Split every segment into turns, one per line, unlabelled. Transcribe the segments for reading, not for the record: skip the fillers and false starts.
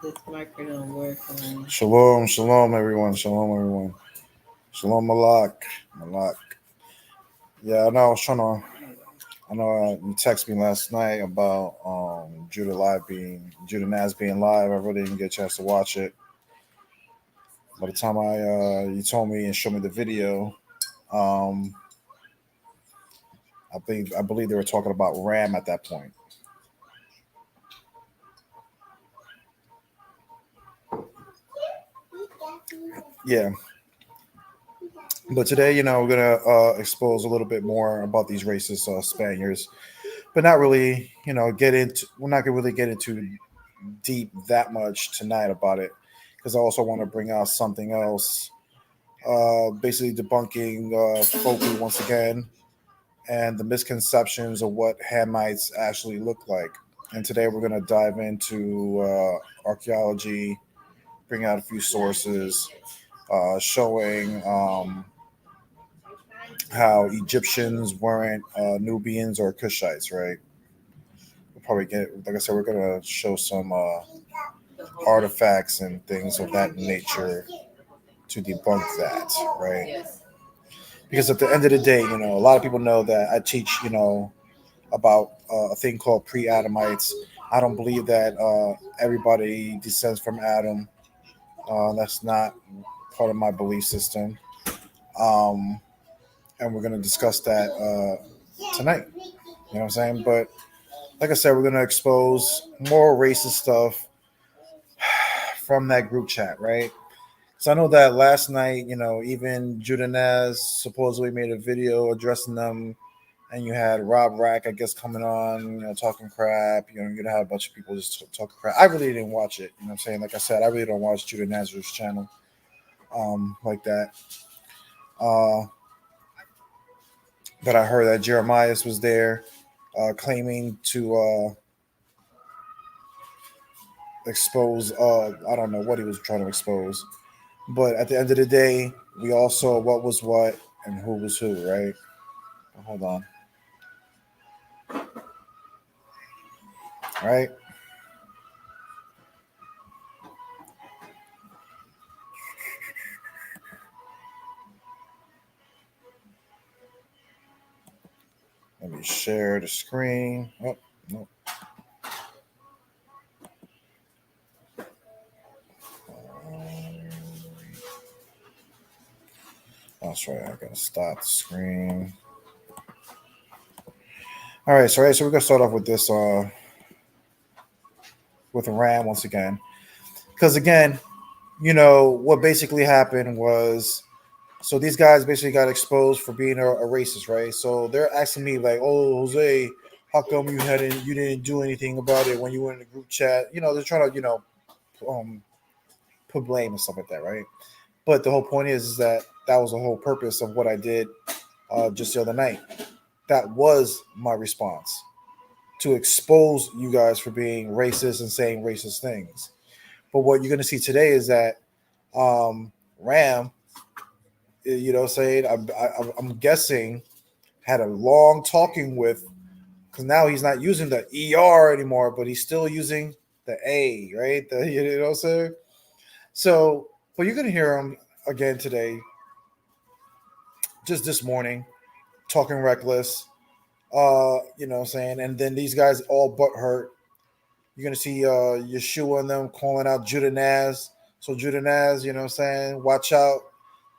This marker don't work on.
Shalom, shalom, everyone. Shalom, everyone. Shalom, Malak. Malak. Yeah, I know. I was trying to. I know you texted me last night about Judah Naz being live. I really didn't get a chance to watch it. By the time you told me and showed me the video, um, I believe they were talking about Ram at that point. Yeah, but today, we're gonna expose a little bit more about these racist Spaniards, but not really. Get into. We're not gonna really get into deep that much tonight about it because I also want to bring out something else, basically debunking Folklore once again and the misconceptions of what Hamites actually look like. And today we're going to dive into archaeology, bring out a few sources showing how Egyptians weren't Nubians or Cushites, right? We'll probably get, like I said, we're going to show some artifacts and things of that nature to debunk that, right?
Yes.
Because at the end of the day, a lot of people know that I teach, about a thing called pre-Adamites. I don't believe that everybody descends from Adam. That's not part of my belief system. Um, and we're going to discuss that tonight. You know what I'm saying? But like I said, we're going to expose more racist stuff from that group chat, right? So I know that last night, even Judanaz supposedly made a video addressing them, and you had Rob Rack, I guess, coming on, talking crap. You're gonna have a bunch of people just talking crap. I really didn't watch it. You know what I'm saying? Like I said, I really don't watch Judanaz's channel, like that. Uh, but I heard that Jeremiah was there, claiming to expose. I don't know what he was trying to expose. But at the end of the day, we all saw what was what and who was who, right? Hold on. All right. Let me share the screen. Oh, no. That's right. I gotta stop the screen. All right. So we're gonna start off with this with Ram once again, because again, what basically happened was, so these guys basically got exposed for being a racist, right? So they're asking me like, "Oh, Jose, how come you didn't do anything about it when you were in the group chat?" They're trying to um, put blame and stuff like that, right? But the whole point is that was the whole purpose of what I did just the other night. That was my response to expose you guys for being racist and saying racist things. But what you're going to see today is that Ram, saying I'm guessing had a long talking with, because now he's not using the ER anymore, but he's still using the A, right? You know what I'm saying? So, but you're going to hear him again today, just this morning, talking reckless. What I'm saying? And then these guys all butt hurt. You're gonna see Yeshua and them calling out Judah Naz. So Judah Naz, what I'm saying? Watch out.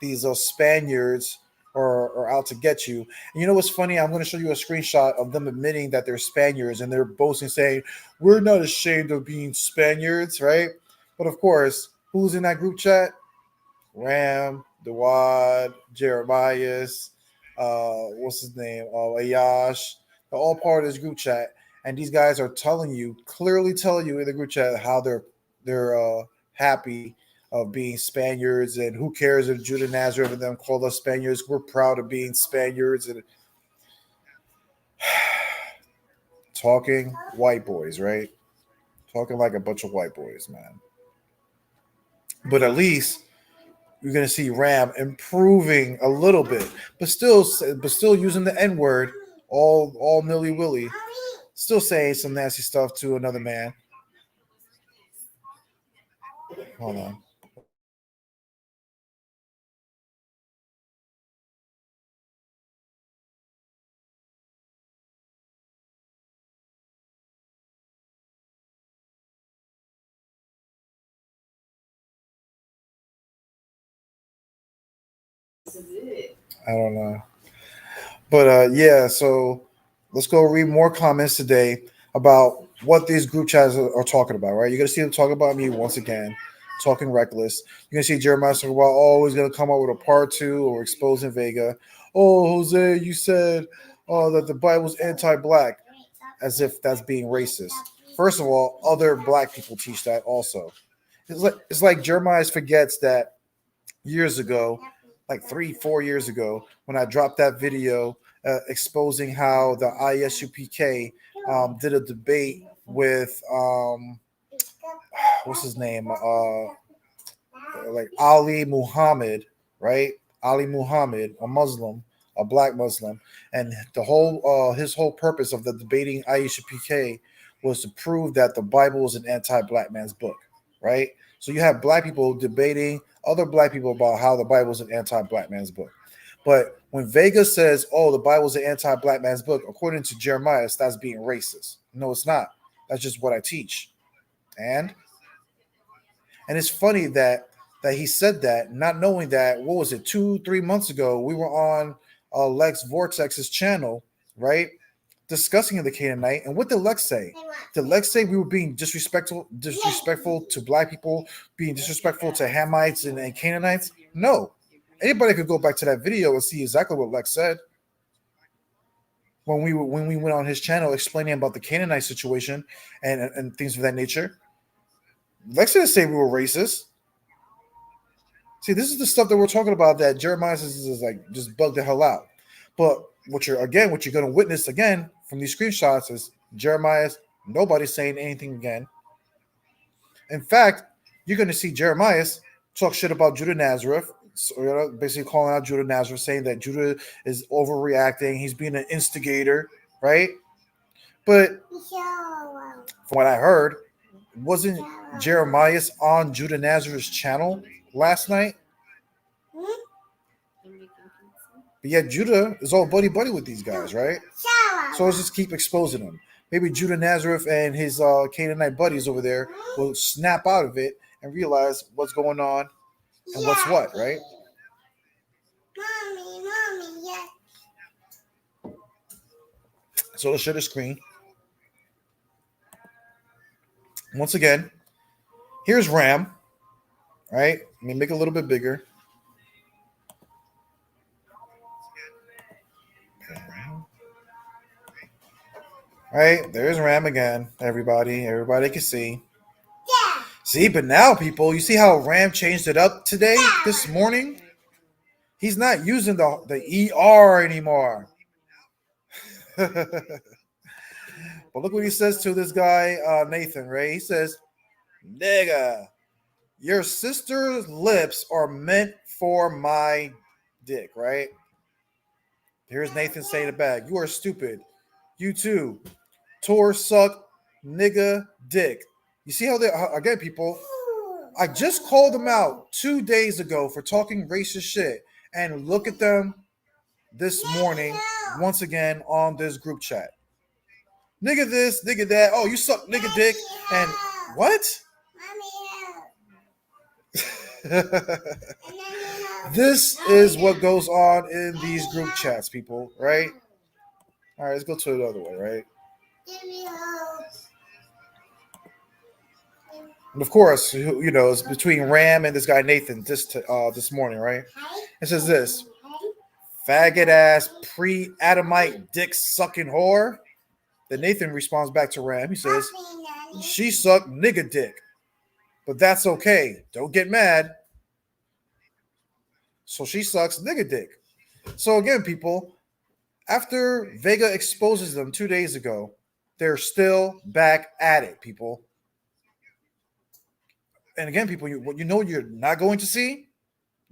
These Spaniards are out to get you. And you know what's funny? I'm gonna show you a screenshot of them admitting that they're Spaniards and they're boasting saying, "We're not ashamed of being Spaniards," right? But of course, who's in that group chat? Ram, Dawad, Jeremias, what's his name? Ayash. They're all part of this group chat, and these guys are telling you, clearly telling you in the group chat how they're happy of being Spaniards, and who cares if Judah Nazareth and them call us Spaniards? We're proud of being Spaniards, and talking white boys, right? Talking like a bunch of white boys, man. But at least you're gonna see Ram improving a little bit, but still using the N word, all nilly willy, still saying some nasty stuff to another man. Hold on. I don't know. But yeah, so let's go read more comments today about what these group chats are talking about, right? You're gonna see them talking about me once again, talking reckless. You're gonna see Jeremiah talking about, oh, he's gonna come up with a part two or exposing Vega. Oh, Jose, you said that the Bible's anti-black, as if that's being racist. First of all, other black people teach that also. It's like Jeremiah forgets that years ago, like 3, 4 years ago, when I dropped that video exposing how the ISUPK did a debate with what's his name, like Ali Muhammad, right? Ali Muhammad, a Muslim, a black Muslim, and the whole his whole purpose of the debating ISUPK was to prove that the Bible is an anti-black man's book, right? So you have black people debating other black people about how the Bible is an anti-black man's book. But when Vega says, "Oh, the Bible is an anti-black man's book," according to Jeremiah, that's being racist. No, it's not. That's just what I teach. And it's funny that he said that, not knowing that, what was it, 2, 3 months ago, we were on Lex Vortex's channel, right? Discussing the Canaanite. And what did Lex say? Did Lex say we were being disrespectful to black people, being disrespectful to Hamites and Canaanites? No. Anybody could go back to that video and see exactly what Lex said when we went on his channel explaining about the Canaanite situation and things of that nature. Lex didn't say we were racist. See, this is the stuff that we're talking about that Jeremiah is like just bug the hell out. But what you're going to witness again from these screenshots is Jeremiah's nobody's saying anything again. In fact, you're going to see Jeremiah talk shit about Judah Nazareth, so, basically calling out Judah Nazareth, saying that Judah is overreacting. He's being an instigator, right? But from what I heard, wasn't Jeremiah on Judah Nazareth's channel last night? But yet Judah is all buddy buddy with these guys, right? So let's just keep exposing them. Maybe Judah Nazareth and his Canaanite buddies over there will snap out of it and realize what's going on and what's what, right? Mommy, yes. So let's share the screen. Once again, here's Ram, right? Let me make it a little bit bigger. Right, there's Ram again. Everybody can see. Yeah. See, but now people, you see how Ram changed it up today, this morning? He's not using the ER anymore. But look what he says to this guy, Nathan, right? He says, nigga, your sister's lips are meant for my dick, right? Here's Nathan saying it back. You are stupid. You too. Tor suck nigga dick. You see how they again, people. I just called them out 2 days ago for talking racist shit, and look at them this morning once again on this group chat. Nigga this, nigga that. Oh, you suck nigga dick. And what? This is what goes on in these group chats, people, right? All right, let's go to the other one, right? And of course, it's between Ram and this guy Nathan this morning, right? It says this: faggot ass pre-Adamite dick sucking whore. Then Nathan responds back to Ram. He says, she sucked nigga dick, but that's okay. Don't get mad. So she sucks nigga dick. So again, people, after Vega exposes them 2 days ago, they're still back at it, people. And again, people, what you know you're not going to see?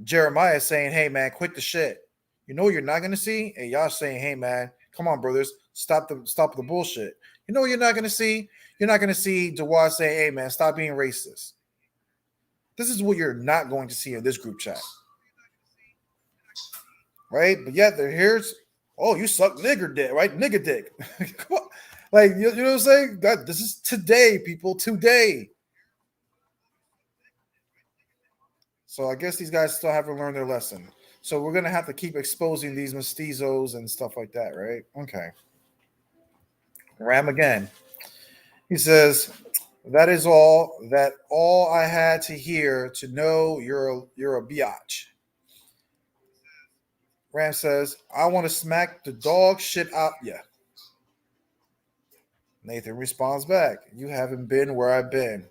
Jeremiah saying, hey, man, quit the shit. You know what you're not going to see? And y'all saying, hey, man, come on, brothers, stop the bullshit. You know what you're not going to see? You're not going to see Dewar say, hey, man, stop being racist. This is what you're not going to see in this group chat, right? But yet there here's, oh, you suck nigger dick, right? Nigger dick. Come on. Like, you know what I'm saying? God, this is today, people, today. So I guess these guys still haven't learned their lesson. So we're gonna have to keep exposing these mestizos and stuff like that, right? Okay. Ram again. He says, that is all I had to hear to know you're a biatch. Ram says, I want to smack the dog shit out ya. Nathan responds back, you haven't been where I've been.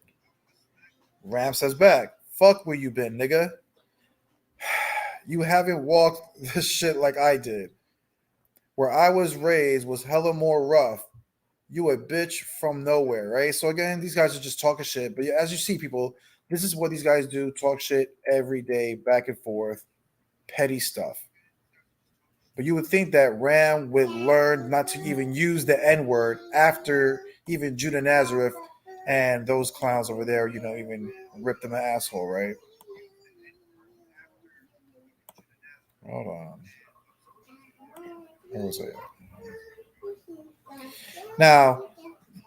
Ram says back, fuck where you been, nigga. You haven't walked this shit like I did. Where I was raised was hella more rough. You a bitch from nowhere, right? So again, these guys are just talking shit. But as you see, people, this is what these guys do: talk shit every day, back and forth, petty stuff. But you would think that Ram would learn not to even use the N word after even Judah Nazareth and those clowns over there, even ripped him an asshole, right? Hold on. Where was I? Now,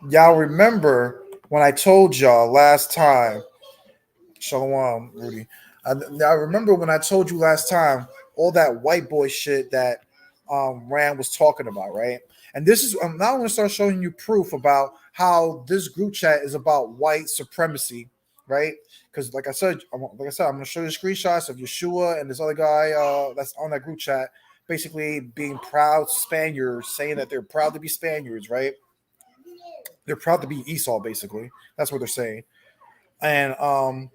y'all remember when I told y'all last time, Shalom, Rudy. I remember when I told you last time all that white boy shit that Rand was talking about, right? And this is now I'm going to start showing you proof about how this group chat is about white supremacy, right? Because like I said, I'm going to show you screenshots of Yeshua and this other guy that's on that group chat, basically being proud Spaniards, saying that they're proud to be Spaniards, right? They're proud to be Esau, basically. That's what they're saying. And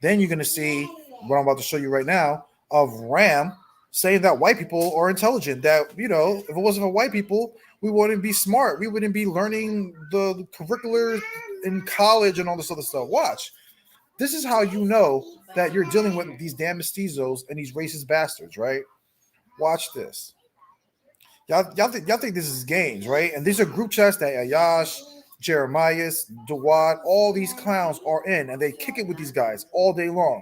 then you're going to see what I'm about to show you right now of Ram saying that white people are intelligent. That, if it wasn't for white people, we wouldn't be smart. We wouldn't be learning the curricular in college and all this other stuff. Watch. This is how you know that you're dealing with these damn mestizos and these racist bastards, right? Watch this. Y'all think this is games, right? And these are group chats that Ayash, Jeremias, Dawad, all these clowns are in, and they kick it with these guys all day long.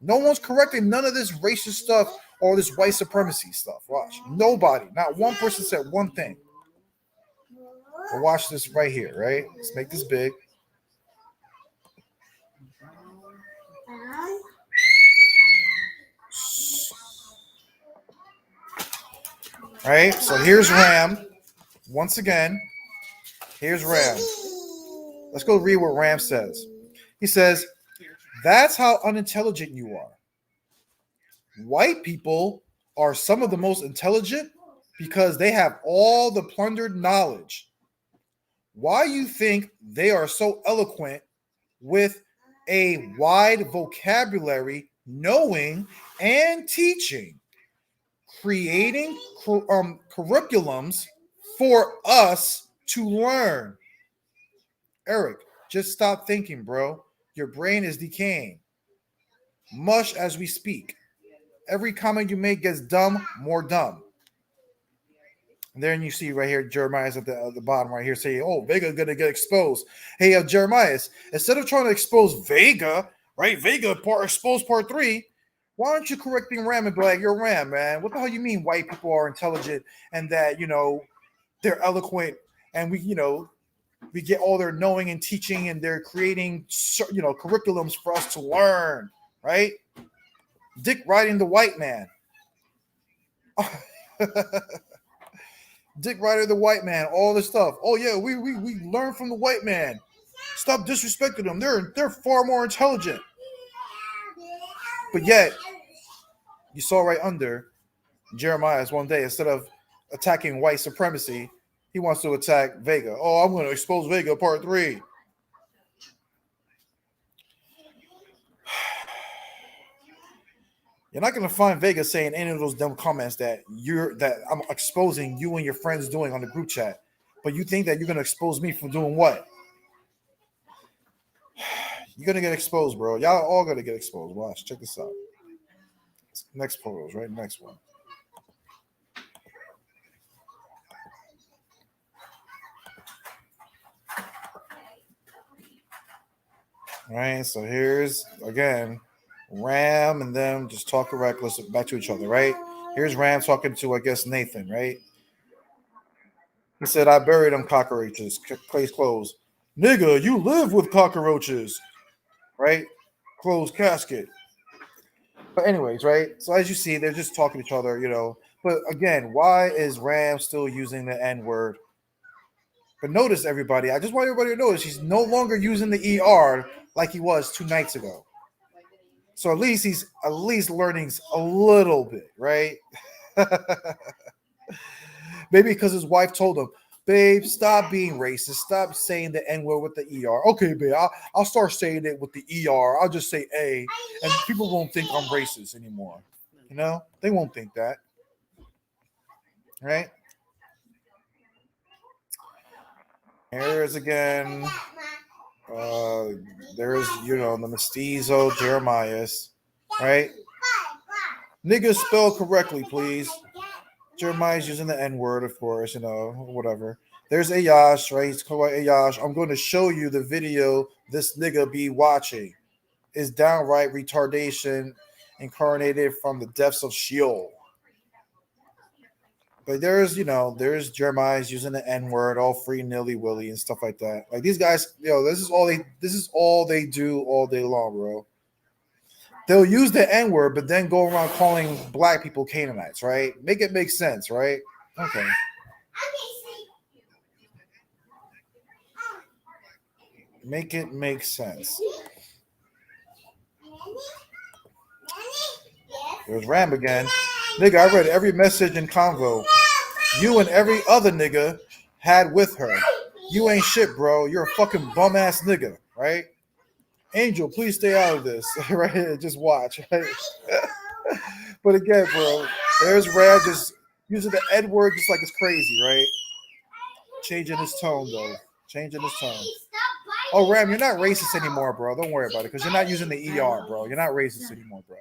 No one's correcting none of this racist stuff or this white supremacy stuff. Watch. Nobody. Not one person said one thing. But watch this right here, right? Let's make this big. All right. So here's Ram. Once again, here's Ram. Let's go read what Ram says. He says, that's how unintelligent you are. White people are some of the most intelligent because they have all the plundered knowledge. Why you think they are so eloquent with a wide vocabulary, knowing and teaching, creating curriculums for us to learn? Eric, just stop thinking, bro. Your brain is decaying. Mush as we speak. Every comment you make gets dumb, more dumb. And then you see right here, Jeremiah's at the bottom right here saying, oh, Vega gonna get exposed. Hey, Jeremiah's, instead of trying to expose Vega, right? Vega exposed part 3. Why aren't you correcting Ram and be like, you're Ram, man? What the hell you mean white people are intelligent and that, they're eloquent and we get all their knowing and teaching and they're creating, curriculums for us to learn, right? Dick riding the white man. Dick Ryder, the white man, all this stuff. Oh yeah, we learn from the white man. Stop disrespecting them. They're far more intelligent. But yet, you saw right under Jeremiah's one day, instead of attacking white supremacy, he wants to attack Vega. Oh, I'm going to expose Vega part 3. You're not going to find Vega saying any of those dumb comments that I'm exposing you and your friends doing on the group chat. But you think that you're going to expose me for doing what? You're going to get exposed, bro. Y'all all going to get exposed. Watch. Check this out. Next photos, right? Next one. right? So here's again Ram and them just talking reckless back to each other, right? Here's Ram talking to I guess Nathan, right? He said, "I buried them cockroaches. Case closed. Nigga, you live with cockroaches, right? Closed casket." But anyways, right? So as you see, they're just talking to each other, you know. But again, why is Ram still using the N word? But notice, everybody, I just want everybody to notice he's no longer using the ER like he was 2 nights ago. So at least he's at least learning a little bit, right? Maybe because his wife told him, "Babe, stop being racist. Stop saying the N word with the ER." Okay, babe, I'll start saying it with the ER. I'll just say A, and people won't think I'm racist anymore. You know, they won't think that, right? Here's again. Uh, there's the mestizo Jeremias, right? Niggas spelled correctly, please. Jeremiah's using the N word, of course, whatever. There's Ayash, right? He's called Ayash. I'm going to show you the video this nigga be watching. Is downright retardation incarnated from the depths of Sheol. But there's Jeremiah's using the N word, all free nilly willy and stuff like that. Like these guys, this is all they do all day long, bro. They'll use the N word, but then go around calling black people Canaanites, right? Make it make sense, right? Okay. Make it make sense. There's Ram again. Nigga, I read every message in convo you and every other nigga had with her. You ain't shit, bro. You're a fucking bum ass nigga, right? Angel, please stay out of this. Right here, just watch. Right? But again, bro, there's Ram just using the N word just like it's crazy, right? Changing his tone though. Changing his tone. Oh, Ram, you're not racist anymore, bro. Don't worry about it because you're not using the ER, bro. You're not racist anymore, bro.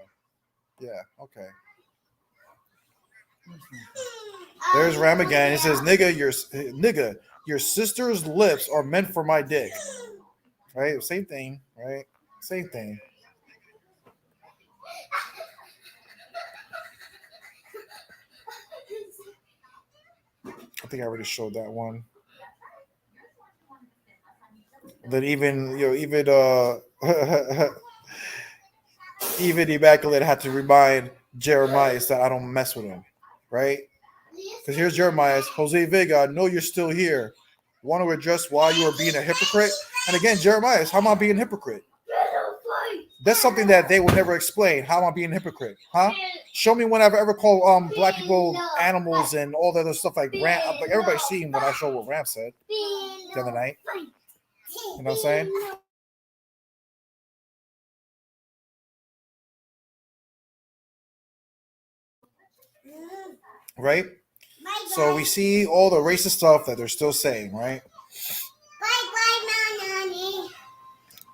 Yeah, okay. There's Ram again. He says, nigga, your sister's lips are meant for my dick." Right? Same thing, right? Same thing. I think I already showed that one. Then even Immaculate had to remind Jeremiah that I don't mess with him, right? Because here's Jeremiah, Jose Vega, I know you're still here. Want to address why you are being a hypocrite? And again, Jeremiah, how am I being a hypocrite? That's something that they will never explain. How am I being a hypocrite? Huh? Show me when I've ever called black people animals and all that other stuff like Ram. Like everybody's seen when I show what Ram said the other night. You know what I'm saying? Right? So we see all the racist stuff that they're still saying, right?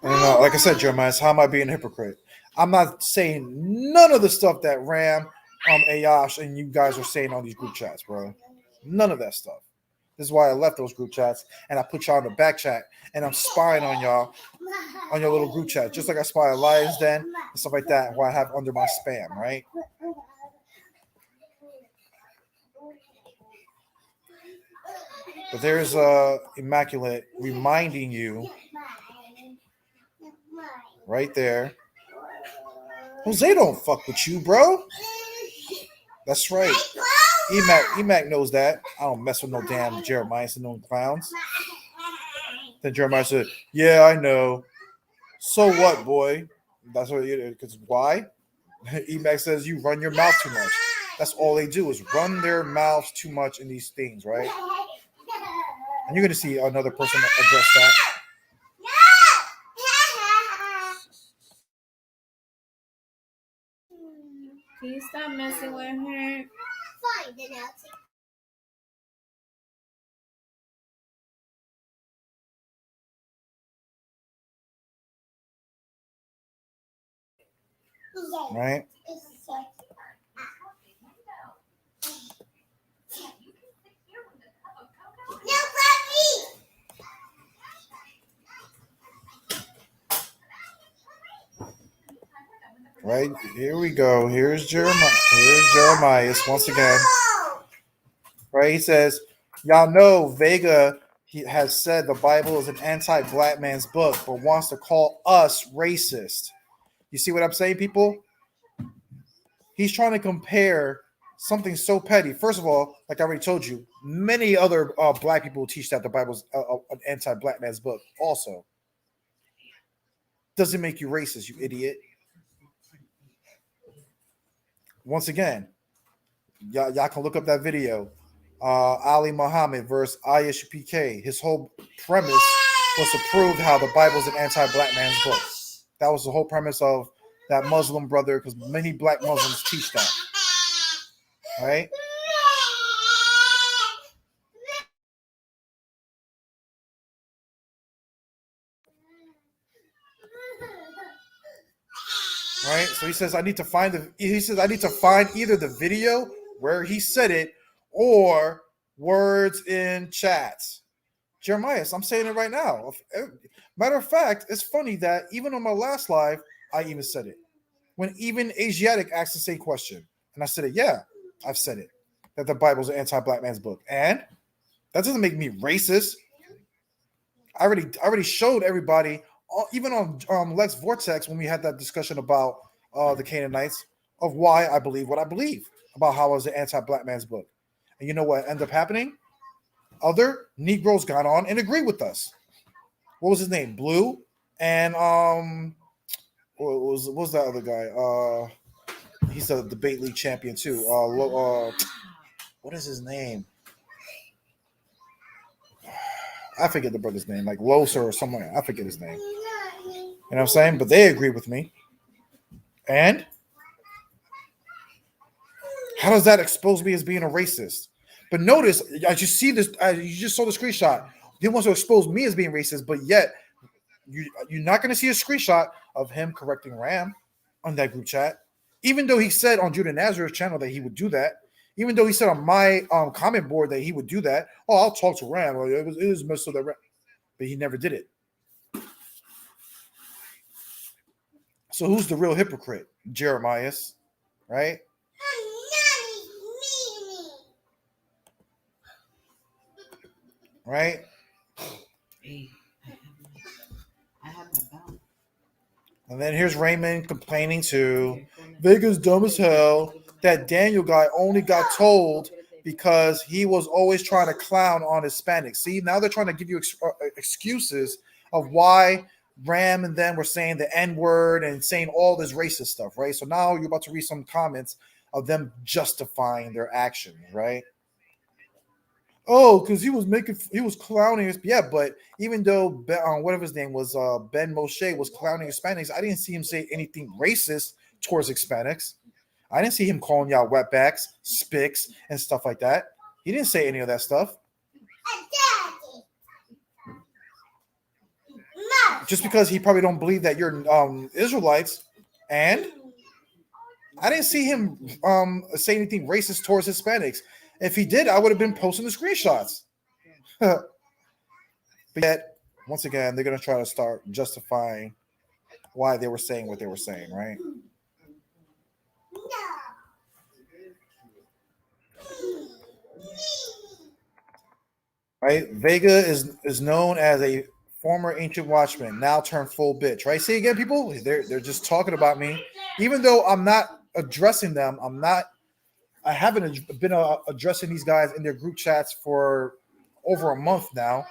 And like I said, Jeremiah, how am I being a hypocrite? I'm not saying none of the stuff that Ram, Ayash, and you guys are saying on these group chats, bro. None of that stuff. This is why I left those group chats and I put y'all in the back chat and I'm spying on y'all on your little group chat, just like I spy on Lions Den and stuff like that, who I have under my spam, right? But there's Immaculate reminding you right there. Jose don't fuck with you, bro. That's right. Emac knows that. I don't mess with no damn Jeremiah and no clowns. Then Jeremiah said, "Yeah, I know. So what, boy?" That's what because why? Emac says you run your mouth too much. That's all they do is run their mouths too much in these things, right? And you're gonna see another person address that.
Can you stop messing with her?
Right? Right here we go. Here's Jeremiah. Here's Jeremiah once again. Right, he says, "Y'all know Vega he has said the Bible is an anti-black man's book, but wants to call us racist." You see what I'm saying, people? He's trying to compare something so petty. First of all, like I already told you, many other black people teach that the Bible's an anti-black man's book. Also, doesn't make you racist, you idiot. Once again, y'all can look up that video. Ali Muhammad versus Ayesha PK. His whole premise was to prove how the Bible is an anti-black man's book. That was the whole premise of that Muslim brother, because many black Muslims teach that. Right? Right? So he says I need to find either the video where he said it or words in chats. Jeremiah, I'm saying it right now. Matter of fact, it's funny that even on my last live, I even said it. When even Asiatic asked the same question. And I said it, yeah, I've said it. That the Bible's an anti-black man's book. And that doesn't make me racist. I already showed everybody, even on Lex Vortex, when we had that discussion about the Canaanites, of why I believe what I believe about how it was an anti-black man's book. And you know what ended up happening? Other Negroes got on and agreed with us. What was his name? Blue and what was that other guy? He's a debate league champion too. What is his name? I forget the brother's name, like Loser or something. I forget his name. You know what I'm saying? But they agree with me. And how does that expose me as being a racist? But notice, as you see this, you just saw the screenshot. He wants to expose me as being racist, but yet you're not going to see a screenshot of him correcting Ram on that group chat. Even though he said on Judah Nazareth's channel that he would do that. Even though he said on my comment board that he would do that. Oh, I'll talk to Ram. It was messed up that Ram. But he never did it. So who's the real hypocrite? Jeremiah, right? Right? And then here's Raymond complaining to Vega's dumb as hell. That Daniel guy only got told because he was always trying to clown on Hispanics. See, now they're trying to give you excuses of why Ram and them were saying the N-word and saying all this racist stuff, right? So now you're about to read some comments of them justifying their actions, right? Oh, because he was clowning. Yeah, but even though whatever his name was, Ben Moshe was clowning Hispanics, I didn't see him say anything racist towards Hispanics. I didn't see him calling y'all wetbacks, spicks, and stuff like that. He didn't say any of that stuff. Just because he probably don't believe that you're Israelites, and I didn't see him say anything racist towards Hispanics. If he did, I would have been posting the screenshots. But yet, once again, they're going to try to start justifying why they were saying what they were saying, right? Right? Vega is known as a former ancient watchman, now turned full bitch, right? See again, people? They're just talking about me. Even though I'm not addressing them, I haven't been addressing these guys in their group chats for over a month now.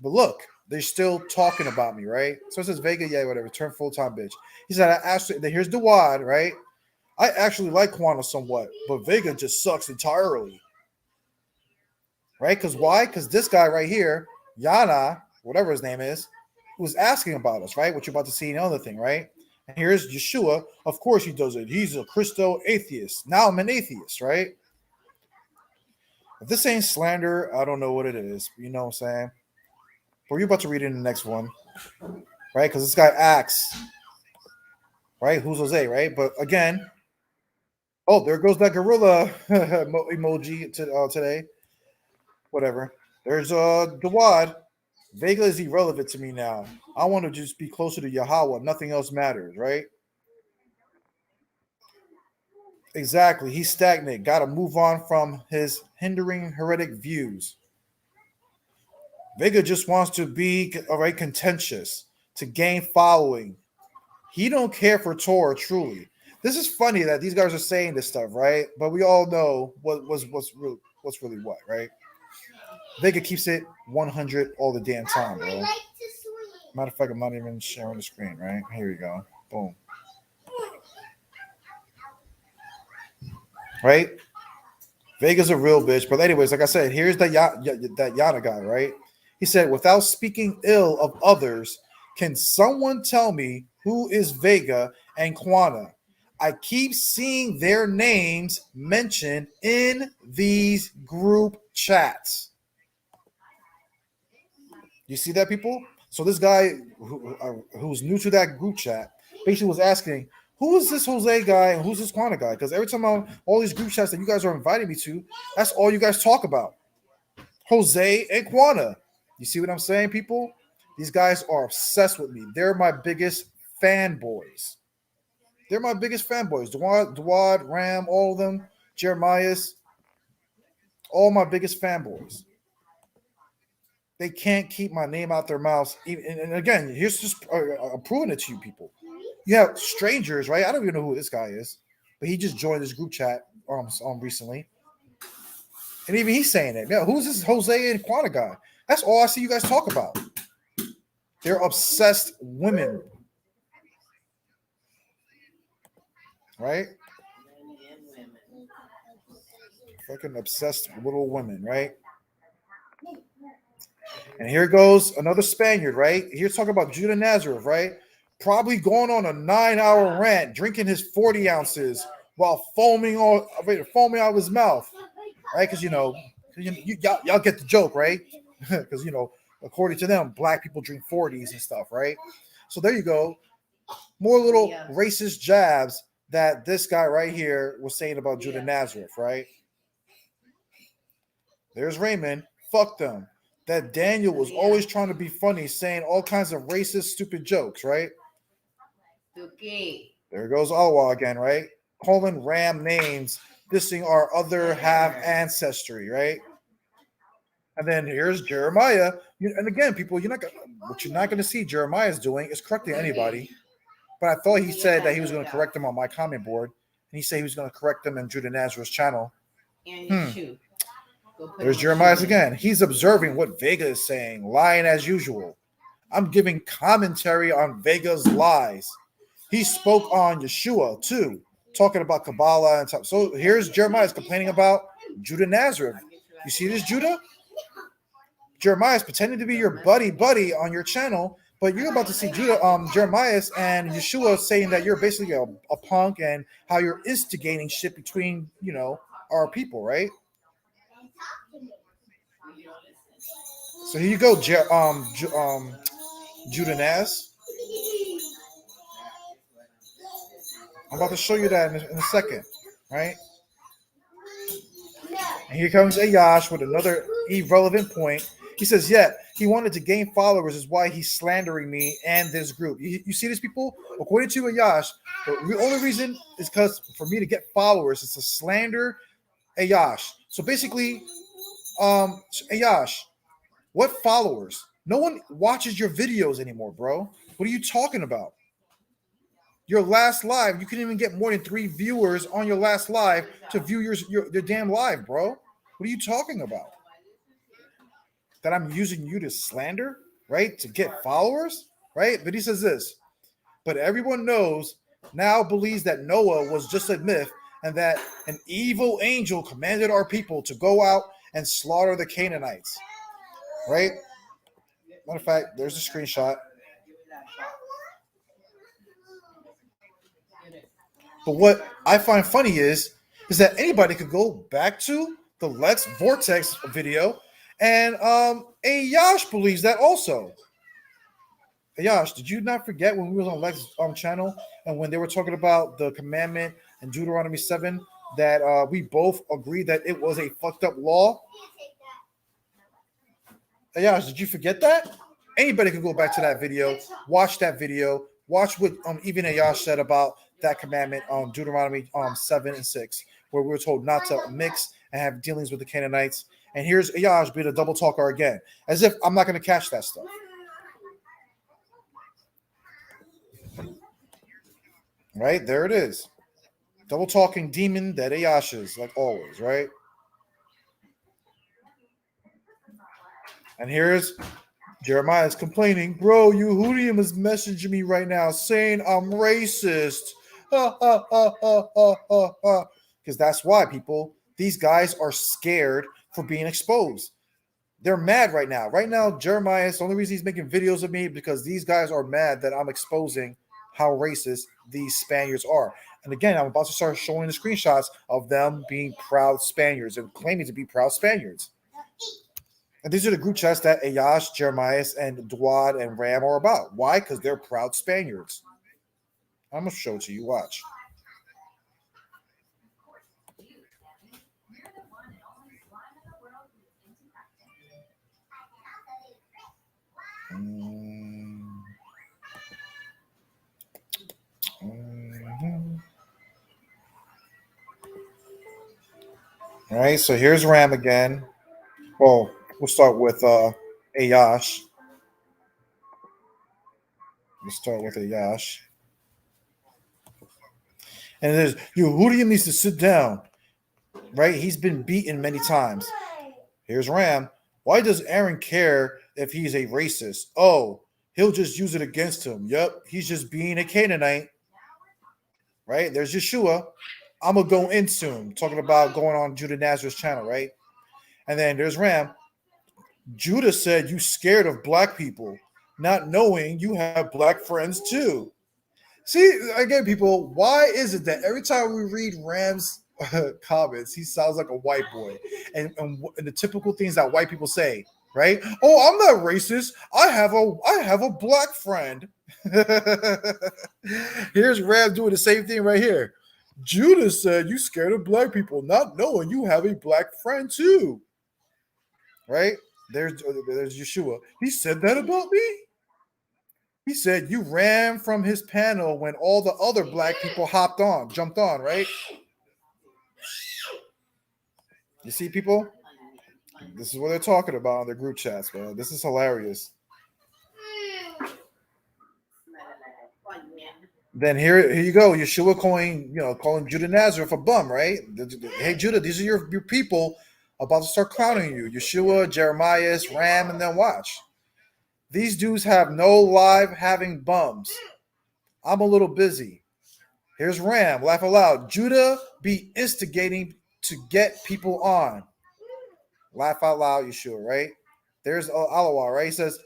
But look, they're still talking about me, right? So it says Vega, yeah, whatever, turn full-time bitch. He said, I actually, here's Dawad, right? I actually like Quana somewhat, but Vega just sucks entirely. Right? Because why? Because this guy right here, Yana, whatever his name is, was asking about us, right? What you're about to see in another thing, right? And here's Yeshua. Of course he does it. He's a Christo atheist. Now I'm an atheist, right? If this ain't slander, I don't know what it is. You know what I'm saying? But you're about to read it in the next one, right? Because this guy asks, right? Who's Jose, right? But again, oh, there goes that gorilla emoji today. Whatever. There's Dawad. Vega is irrelevant to me now. I want to just be closer to Yahweh. Nothing else matters, right? Exactly. He's stagnant. Got to move on from his hindering heretic views. Vega just wants to be all right, contentious, to gain following. He don't care for Torah truly. This is funny that these guys are saying this stuff, right? But we all know what's really what, right? Vega keeps it 100 all the damn time, bro. Matter of fact, I'm not even sharing the screen, right? Here we go. Boom. Right? Vega's a real bitch. But anyways, like I said, here's that Yana guy, right? He said, without speaking ill of others, can someone tell me who is Vega and Quana? I keep seeing their names mentioned in these group chats. You see that, people? So this guy who's new to that group chat basically was asking, who is this Jose guy and who's this Quana guy? Because every time I'm all these group chats that you guys are inviting me to, that's all you guys talk about. Jose and Quana. You see what I'm saying, people? These guys are obsessed with me. They're my biggest fanboys. They're my biggest fanboys. Dawad, Ram, all of them, Jeremiah's, all my biggest fanboys. They can't keep my name out their mouths. And again, here's just I'm proving it to you, people. You have strangers, right? I don't even know who this guy is, but he just joined this group chat recently, and even he's saying it. Yeah, who's this Jose and Quana guy? That's all I see you guys talk about. They're obsessed women, right? Fucking obsessed little women, right? And here goes another Spaniard, right? Here's talking about Judah Nazareth, right? Probably going on a 9-hour rant, drinking his 40 ounces while foaming out of his mouth, right? Because y'all get the joke, right? Because according to them, black people drink 40s and stuff, right? So there you go. More little racist jabs that this guy right here was saying about Judah Nazareth, right? There's Raymond. Fuck them. That Daniel was always trying to be funny, saying all kinds of racist, stupid jokes, right?
Okay.
There goes Alwa again, right? Calling Ram names, dissing our other half ancestry, right? And then here's Jeremiah. And again, people, what you're not gonna see Jeremiah's doing is correcting anybody. But I thought he said that he was going to correct them on my comment board, and he said he was going to correct them in Judah Nazareth's channel. There's Jeremiah's again. He's observing what Vega is saying, lying as usual. I'm giving commentary on Vega's lies. He spoke on Yeshua too, talking about Kabbalah and stuff. So here's Jeremiah's complaining about Judah Nazareth. You see this, Judah? Jeremiah's pretending to be your buddy on your channel, but you're about to see Jeremiah's and Yeshua saying that you're basically a punk and how you're instigating shit between our people, right? So here you go, Judah Naz. I'm about to show you that in a second, right? And here comes Ayash with another irrelevant point. He says, yeah, he wanted to gain followers is why he's slandering me and this group. You see these people? According to Ayash, the only reason is because for me to get followers is to slander Ayash. So basically, Ayash, what followers? No one watches your videos anymore, bro. What are you talking about? Your last live, you couldn't even get more than 3 viewers on your last live to view your damn live, bro. What are you talking about? That I'm using you to slander, right? To get followers, right? But he says this, but everyone knows now believes that Noah was just a myth and that an evil angel commanded our people to go out and slaughter the Canaanites, right? Matter of fact, there's a screenshot. But what I find funny is that anybody could go back to the Let's Vortex video, and Ayash believes that also. Ayash, did you not forget when we was on Lex channel and when they were talking about the commandment in Deuteronomy 7 that we both agreed that it was a fucked up law? Ayash, did you forget that? Anybody can go back to that video, watch what even Ayash said about that commandment on Deuteronomy 7 and 6, where we were told not to mix and have dealings with the Canaanites. And here's Ayash being a double talker again, as if I'm not going to catch that stuff. Right there, it is. Double talking demon that Ayash is, like always, right? And here's Jeremiah's complaining, bro, Yehudim is messaging me right now saying I'm racist. Because that's why, people, these guys are scared for being exposed. They're mad right now. Right now, Jeremiah, the only reason he's making videos of me because these guys are mad that I'm exposing how racist these Spaniards are. And again, I'm about to start showing the screenshots of them being proud Spaniards and claiming to be proud Spaniards. And these are the group chats that Ayash, Jeremiah, and Dwad and Ram are about. Why? Because they're proud Spaniards. I'm going to show it to you. Watch. All right, so here's Ram again. Well, we'll start with Ayash. Let's start with Ayash. And there's Yehudim needs to sit down. Right? He's been beaten many times. Here's Ram. Why does Aaron care if he's a racist? Oh, he'll just use it against him. Yep, he's just being a Canaanite. Right? There's Yeshua. I'm going to go in soon. Talking about going on Judah Nazareth's channel, right? And then there's Ram. Judah said you scared of black people, not knowing you have black friends too. See, again, people, why is it that every time we read Ram's comments, he sounds like a white boy? And the typical things that white people say, right? Oh, I'm not racist. I have a black friend. Here's Ram doing the same thing right here. Judah said you scared of black people, not knowing you have a black friend too. Right? There's Yeshua. He said that about me. He said you ran from his panel when all the other black people jumped on, right? You see, people? This is what they're talking about on their group chats, man. This is hilarious. Then here you go. Yeshua calling Judah Nazareth a bum, right? Hey, Judah, these are your people about to start clowning you. Yeshua, Jeremiah, Ram, and then watch. These dudes have no live having bums. I'm a little busy. Here's Ram. Laugh aloud. Judah be instigating to get people on. Laugh out loud, Yeshua, right? There's Alawa, right? He says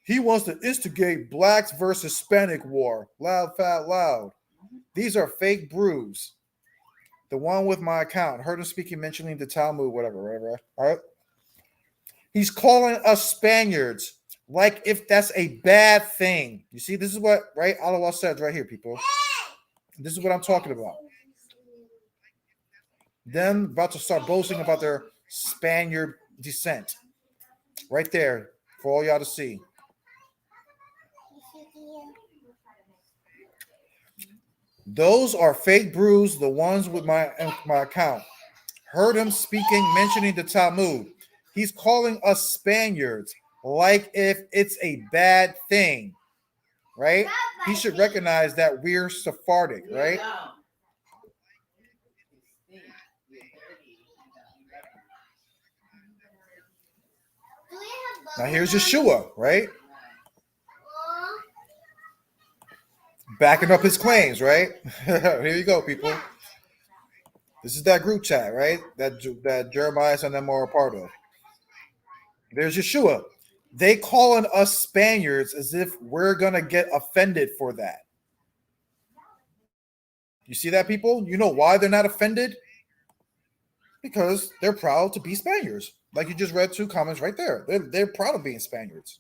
he wants to instigate blacks versus Hispanic war. Laugh out loud. These are fake brews. The one with my account. Heard him speaking, mentioning the Talmud, whatever. All right. He's calling us Spaniards. Like if that's a bad thing. You see, this is what, right? Alawa says right here, people. This is what I'm talking about. Them about to start boasting about their Spaniard descent. Right there for all y'all to see. Those are fake brews, the ones with my account. Heard him speaking, mentioning the Talmud. He's calling us Spaniards like if it's a bad thing, right? He should recognize that we're Sephardic, right? Now here's Yeshua, right? Backing up his claims, right? Here you go, people. This is that group chat, right? That Jeremiah and them are a part of. There's Yeshua. They calling us Spaniards as if we're gonna get offended for that. You see that, people? You know why they're not offended? Because they're proud to be Spaniards. Like you just read two comments right there. They're proud of being Spaniards.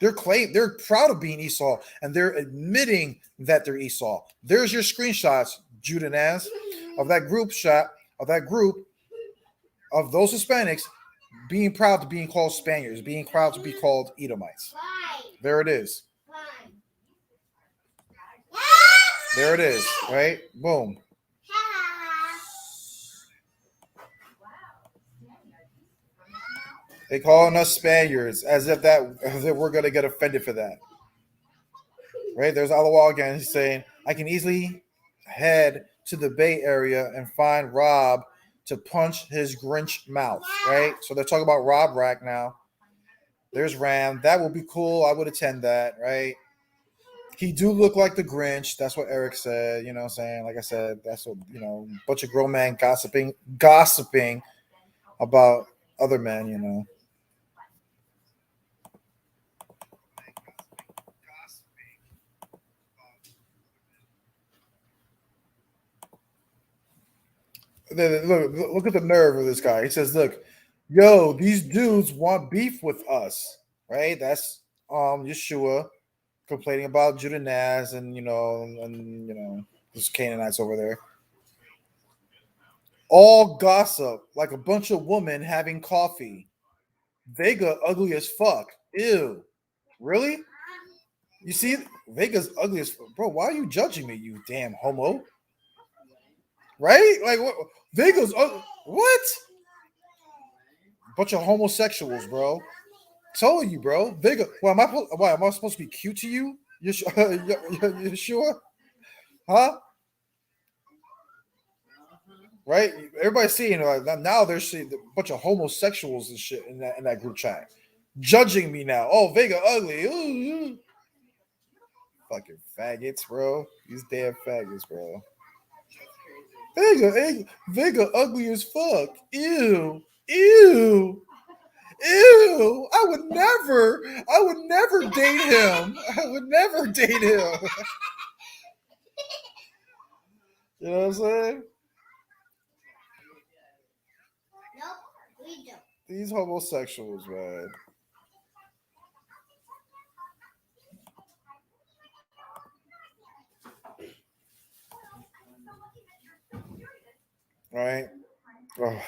They're proud of being Esau, and they're admitting that they're Esau. There's your screenshots, Judah Naz, of that group shot, of that group of those Hispanics being proud to being called Spaniards, being proud to be called Edomites. There it is. There it is, right? Boom. They calling us Spaniards as if we're gonna get offended for that, right? There's Alawal again. He's saying, "I can easily head to the Bay Area and find Rob to punch his Grinch mouth." Right? So they're talking about Rob Rack now. There's Ram. That would be cool. I would attend that. Right? He do look like the Grinch. That's what Eric said. You know what I'm saying? Like I said, that's what bunch of grown men gossiping about other men. Look at the nerve of this guy. He says, "Look, yo, these dudes want beef with us, right?" That's Yeshua complaining about Judah Naz and those Canaanites over there. All gossip like a bunch of women having coffee. Vega ugly as fuck. Ew. Really? You see, Vega's ugly as fuck. Bro, why are you judging me, you damn homo? Right? Like what? Vega's ugly. What? Bunch of homosexuals, bro. Told you, bro. Vega. Why am I supposed to be cute to you? You sure? Huh? Right? Everybody's seeing like now. There's a bunch of homosexuals and shit in that group chat, judging me now. Oh, Vega ugly. Ooh, ooh. Fucking faggots, bro. These damn faggots, bro. Vega ugly as fuck. Ew. Ew. Ew. I would never date him. I would never date him. You know what I'm saying? These homosexuals, man. Right? Oh.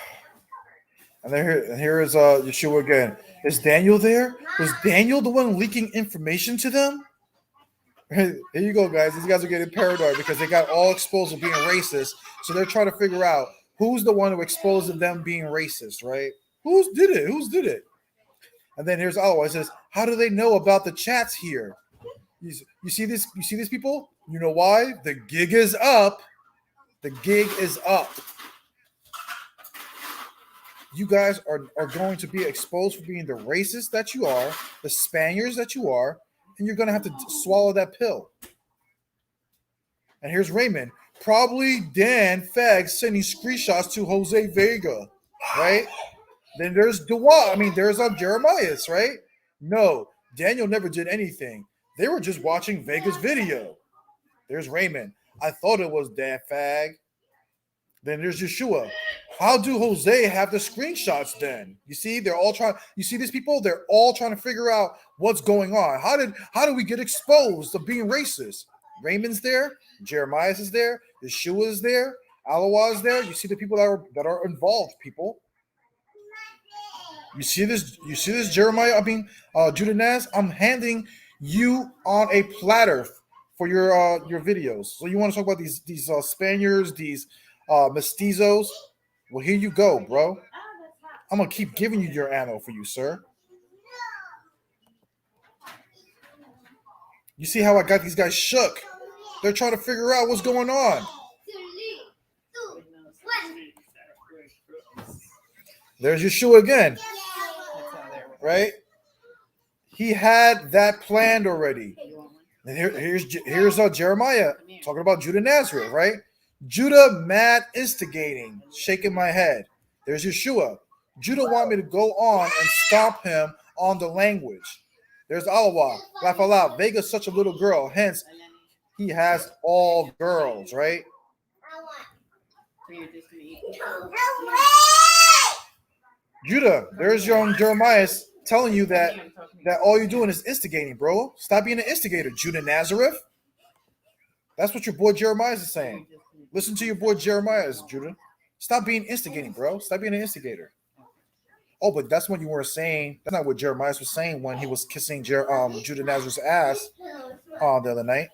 And here is Yeshua again. Is Daniel there? Was Daniel the one leaking information to them? Here you go, guys. These guys are getting paranoid because they got all exposed of being racist. So they're trying to figure out who's the one who exposed them being racist, right? Who's did it? Who's did it? And then here's Alwa. It says, how do they know about the chats here? You see this? You see these people? You know why? The gig is up. The gig is up. You guys are going to be exposed for being the racist that you are, the Spaniards that you are, and you're going to have to swallow that pill. And here's Raymond. Probably Dan Fag sending screenshots to Jose Vega, right? Then there's Dewa. I mean, there's Jeremiah's, right? No, Daniel never did anything. They were just watching Vega's video. There's Raymond. I thought it was Dan Fag. Then there's Yeshua. How do Jose have the screenshots then? You see, they're all trying. You see these people? They're all trying to figure out what's going on. How did we get exposed to being racist? Raymond's there, Jeremiah's is there, Yeshua is there, Alawa is there. You see the people that are involved, people. You see this? You see this, Jeremiah? I mean, Judah Naz. I'm handing you on a platter for your videos. So you want to talk about these Spaniards, these mestizos? Well, here you go, bro. I'm gonna keep giving you your ammo for you, sir. You see how I got these guys shook? They're trying to figure out what's going on. There's Yeshua again, right? He had that planned already. And here's Jeremiah talking about Judah Nazareth, right? Judah mad instigating, shaking my head. There's Yeshua. Judah want me to go on and stop him on the language. There's Alawa. Laugh aloud. Vega's such a little girl. Hence, he has all girls, right? Judah, there's young Jeremiah telling you that all you're doing is instigating, bro. Stop being an instigator, Judah Nazareth. That's what your boy Jeremiah is saying. Listen to your boy Jeremiah, Judah. Stop being instigating, bro. Stop being an instigator. Oh, but that's what you were saying. That's not what Jeremiah was saying when he was kissing Judah Nazareth's ass the other night.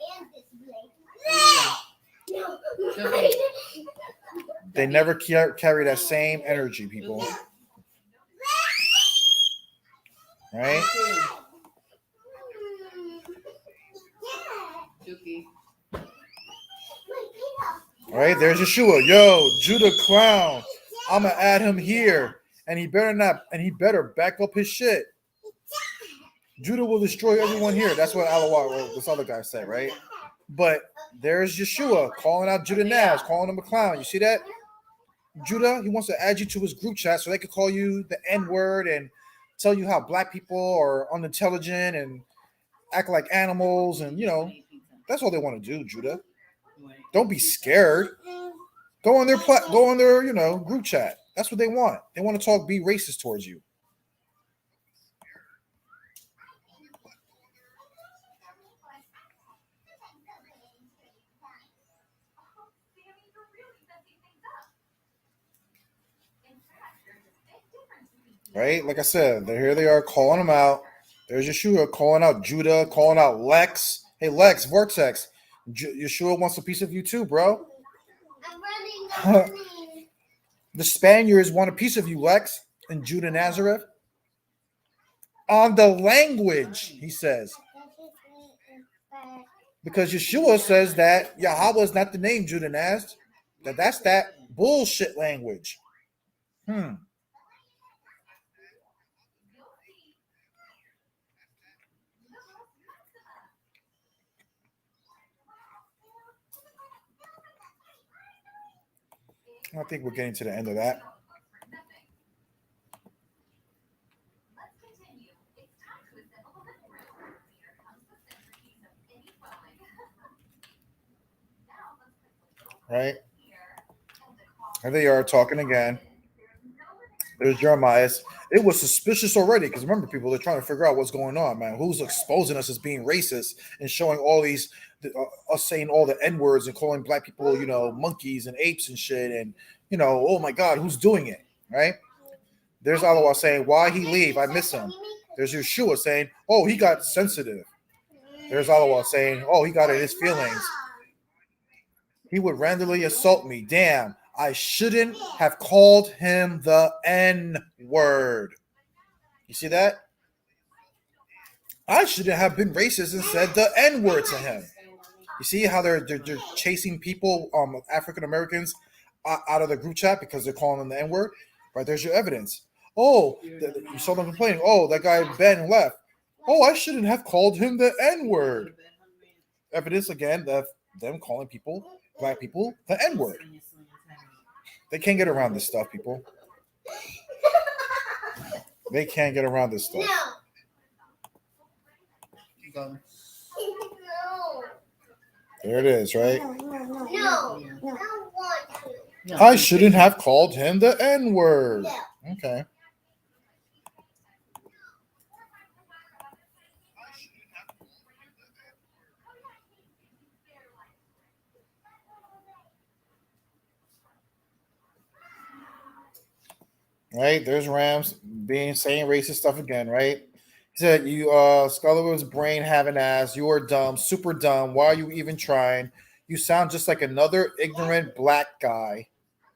They never carry that same energy, people. Right? Right? There's Yeshua. Yo, Judah clown. I'ma add him here. And he better back up his shit. Judah will destroy everyone here. That's what Alawar, this other guy said, right? But there's Yeshua calling out Judah Nash, calling him a clown. You see that? Judah, he wants to add you to his group chat so they could call you the N-word and tell you how black people are unintelligent and act like animals. And, that's all they want to do, Judah. Don't be scared. Go on their group chat. That's what they want. They want to be racist towards you. Right? Like I said, here they are calling them out. There's Yeshua calling out Judah, calling out Lex. Hey, Lex, Vortex. Yeshua wants a piece of you too, bro. I'm running. The Spaniards want a piece of you, Lex, and Judah Nazareth. On the language, he says. Because Yeshua says that Yahweh is not the name Judah Naz. That's that bullshit language. I think we're getting to the end of that. Right? Here they are talking again. There's Jeremiah. It was suspicious already because remember, people, they're trying to figure out what's going on, man. Who's exposing us as being racist and showing all these, us saying all the N-words and calling black people, monkeys and apes and shit. And, oh my God, who's doing it? Right? There's Allah saying, why he leave? I miss him. There's Yeshua saying, oh, he got sensitive. There's Allah saying, oh, he got in his feelings. He would randomly assault me. Damn, I shouldn't have called him the N-word. You see that? I shouldn't have been racist and said the N-word to him. You see how they're chasing people, African Americans, out of the group chat because they're calling them the N-word? Right, there's your evidence. Oh, you saw them complaining. Oh, that guy Ben left. Oh, I shouldn't have called him the N-word. Evidence again of them calling black people, the N-word. They can't get around this stuff, people. They can't get around this stuff.
No.
There it is, right?
No.
I shouldn't have called him the N-word. Okay. Right? There's Rams saying racist stuff again, right? He said, you Sculler's brain having ass, you are dumb, super dumb. Why are you even trying? You sound just like another ignorant black guy.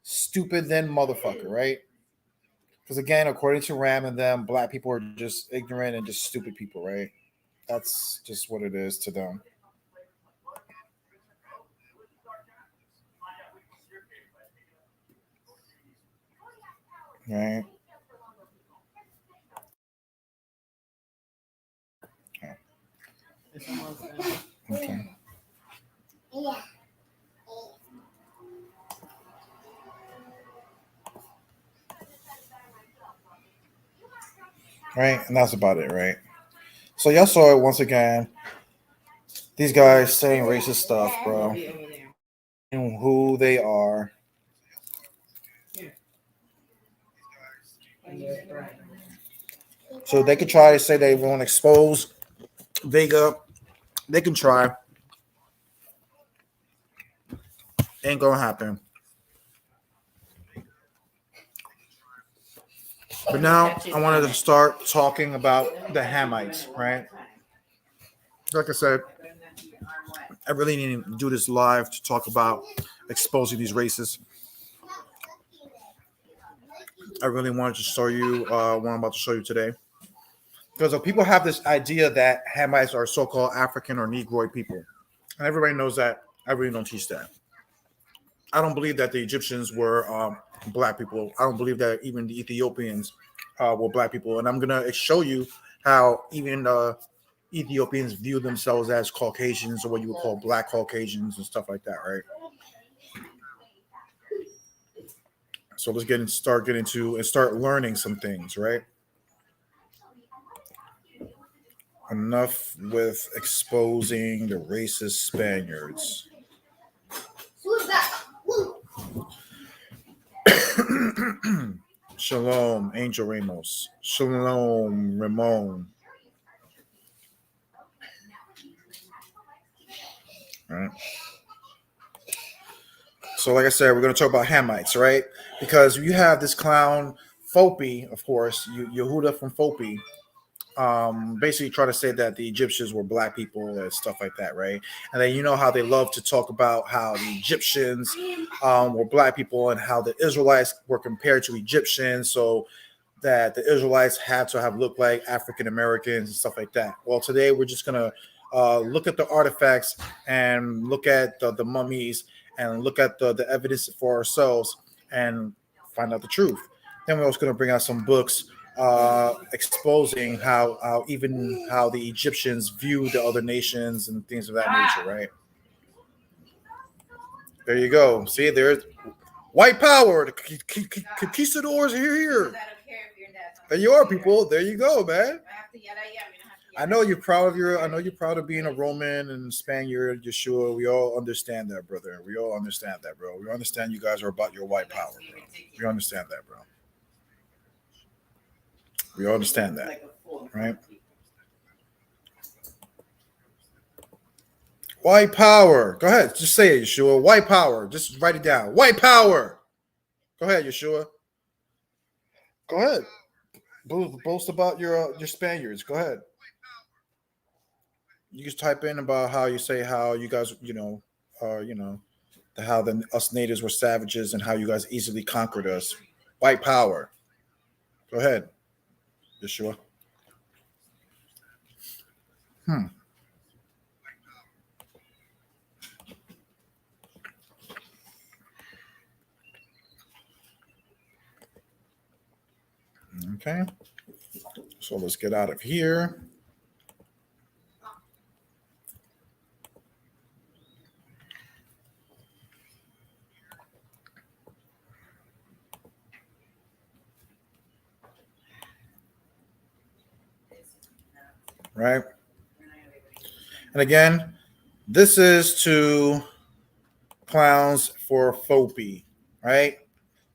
Stupid then motherfucker, right? Because again, according to Ram and them, black people are just ignorant and just stupid people, right? That's just what it is to them. Right? Okay. Right? And that's about it, right? So y'all saw it once again. These guys saying racist stuff, bro. And who they are. So they could try to say they want to expose Vega. They can try. Ain't gonna happen. But now I wanted to start talking about the Hamites, right? Like I said, I really need to do this live to talk about exposing these races. I really wanted to show you what I'm about to show you today. Because people have this idea that Hamites are so-called African or Negroid people. And everybody knows that. I really don't teach that. I don't believe that the Egyptians were black people. I don't believe that even the Ethiopians were black people. And I'm going to show you how even Ethiopians view themselves as Caucasians, or what you would call black Caucasians and stuff like that, right? So let's start learning some things, right? Enough with exposing the racist Spaniards. Shalom, Angel Ramos. Shalom, Ramon. All right. So, like I said, we're going to talk about Hamites, right? Because you have this clown, Fopi, of course, Yehuda from Fopi, basically try to say that the Egyptians were black people and stuff like that, right? And then you know how they love to talk about how the Egyptians were black people and how the Israelites were compared to Egyptians, so that the Israelites had to have looked like African Americans and stuff like that. Well, today we're just gonna look at the artifacts and look at the mummies and look at the evidence for ourselves and find out the truth. Then we're also going to bring out some books exposing how the Egyptians view the other nations and things of that nature, right? There you go. See, there's white power. The conquistadors are here. There you are, people. There you go, man. I know you're proud of being a Roman and Spaniard, Yeshua. We all understand that, brother. We all understand that, bro. We understand you guys are about your white power, bro. We understand that, bro. We all understand that, right? White power. Go ahead. Just say it, Yeshua. White power. Just write it down. White power. Go ahead, Yeshua. Go ahead. Boast about your Spaniards. Go ahead. You just type in about how you say how you guys, how us natives were savages and how you guys easily conquered us. White power. Go ahead, Yeshua. Okay. So let's get out of here. Right. And again, this is to clowns for Fopi, right?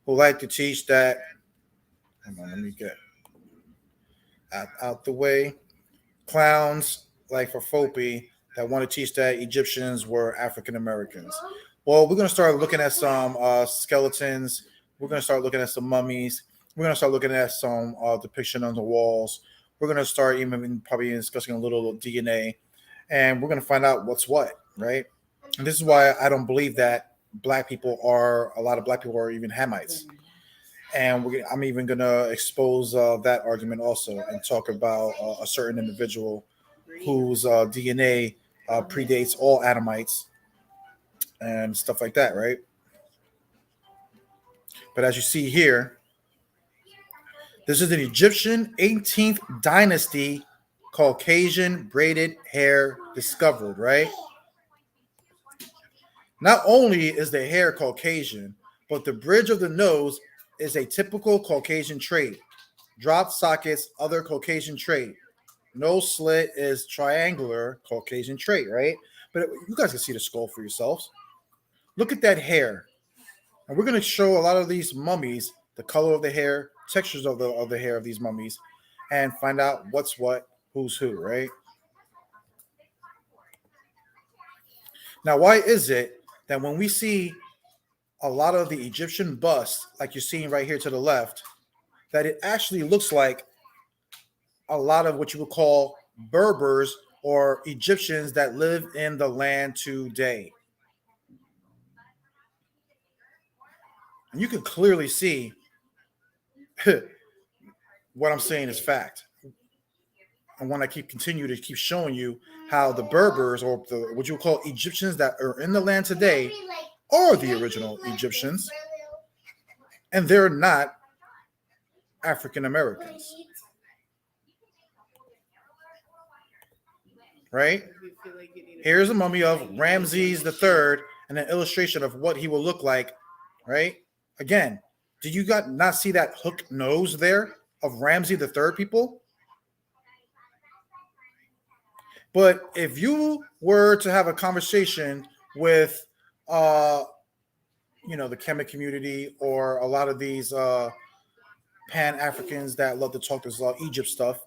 Who like to teach that. Hang on, let me get out the way. Clowns like for Fopi that want to teach that Egyptians were African Americans. Well, we're going to start looking at some skeletons. We're going to start looking at some mummies. We're going to start looking at some depiction on the walls. We're going to start even probably discussing a little DNA, and we're going to find out what's what, right? And this is why I don't believe that a lot of black people are even Hamites. And I'm even going to expose that argument also and talk about a certain individual whose DNA predates all Adamites and stuff like that, right? But as you see here, this is an Egyptian 18th dynasty Caucasian braided hair discovered, right? Not only is the hair Caucasian, but the bridge of the nose is a typical Caucasian trait. Drop sockets, other Caucasian trait. Nose slit is triangular Caucasian trait, right? But you guys can see the skull for yourselves. Look at that hair. And we're going to show a lot of these mummies, the color of the hair, textures of the hair of these mummies, and find out what's what, who's who, right? Now, why is it that when we see a lot of the Egyptian busts, like you're seeing right here to the left, that it actually looks like a lot of what you would call Berbers or Egyptians that live in the land today? And you can clearly see what I'm saying is fact. And when I continue to keep showing you how the Berbers, or the what you would call Egyptians that are in the land today, are the original Egyptians, and they're not African Americans. Right? Here's a mummy of Ramses III and an illustration of what he will look like. Right? Again, did you not see that hook nose there of Ramses III, people? But if you were to have a conversation with, the Kemet community, or a lot of these Pan-Africans that love to talk this Egypt stuff,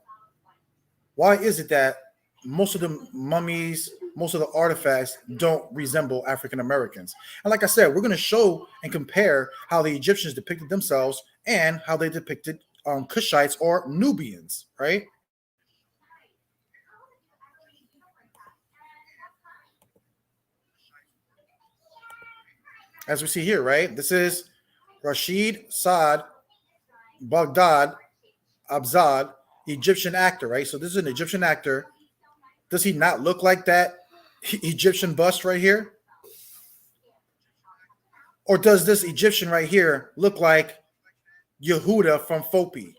why is it that most of the mummies, most of the artifacts don't resemble African Americans? And like I said, we're going to show and compare how the Egyptians depicted themselves and how they depicted Kushites or Nubians, right? As we see here, right? This is Rashid Saad Baghdad Abzad, Egyptian actor, right? So this is an Egyptian actor. Does he not look like that Egyptian bust right here? Or does this Egyptian right here look like Yehuda from Fopi?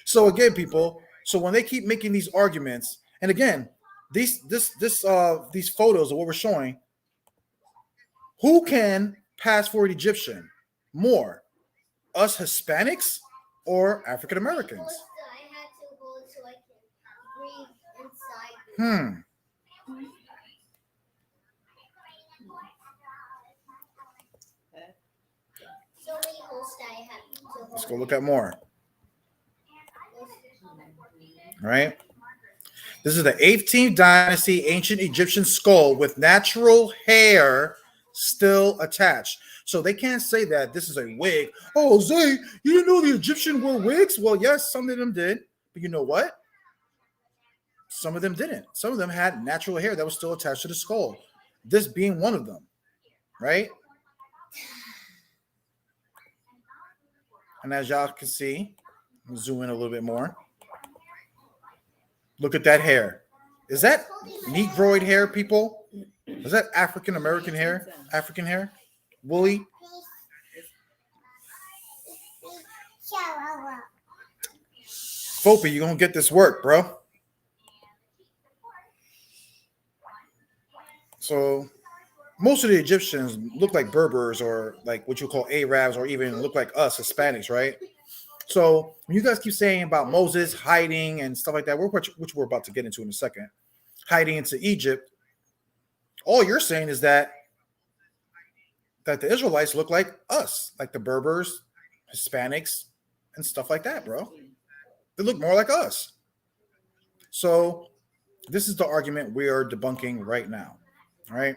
So again, people, so when they keep making these arguments, and again, these photos of what we're showing, who can pass for an Egyptian more? Us Hispanics or African Americans? Let's go look at more. All right. This is the 18th dynasty ancient Egyptian skull with natural hair still attached. So they can't say that this is a wig. Oh, Zay, you didn't know the Egyptian wore wigs? Well, yes, some of them did. But you know what? Some of them didn't. Some of them had natural hair that was still attached to the skull. This being one of them, right? And as y'all can see, I'll zoom in a little bit more. Look at that hair. Is that Negroid hair, people? Is that African American hair? African hair? Woolly? Fopi, you're going to get this work, bro. So most of the Egyptians look like Berbers, or like what you call Arabs, or even look like us, Hispanics, right? So when you guys keep saying about Moses hiding and stuff like that, which we're about to get into in a second, hiding into Egypt, all you're saying is that the Israelites look like us, like the Berbers, Hispanics, and stuff like that, bro. They look more like us. So this is the argument we are debunking right now. All right.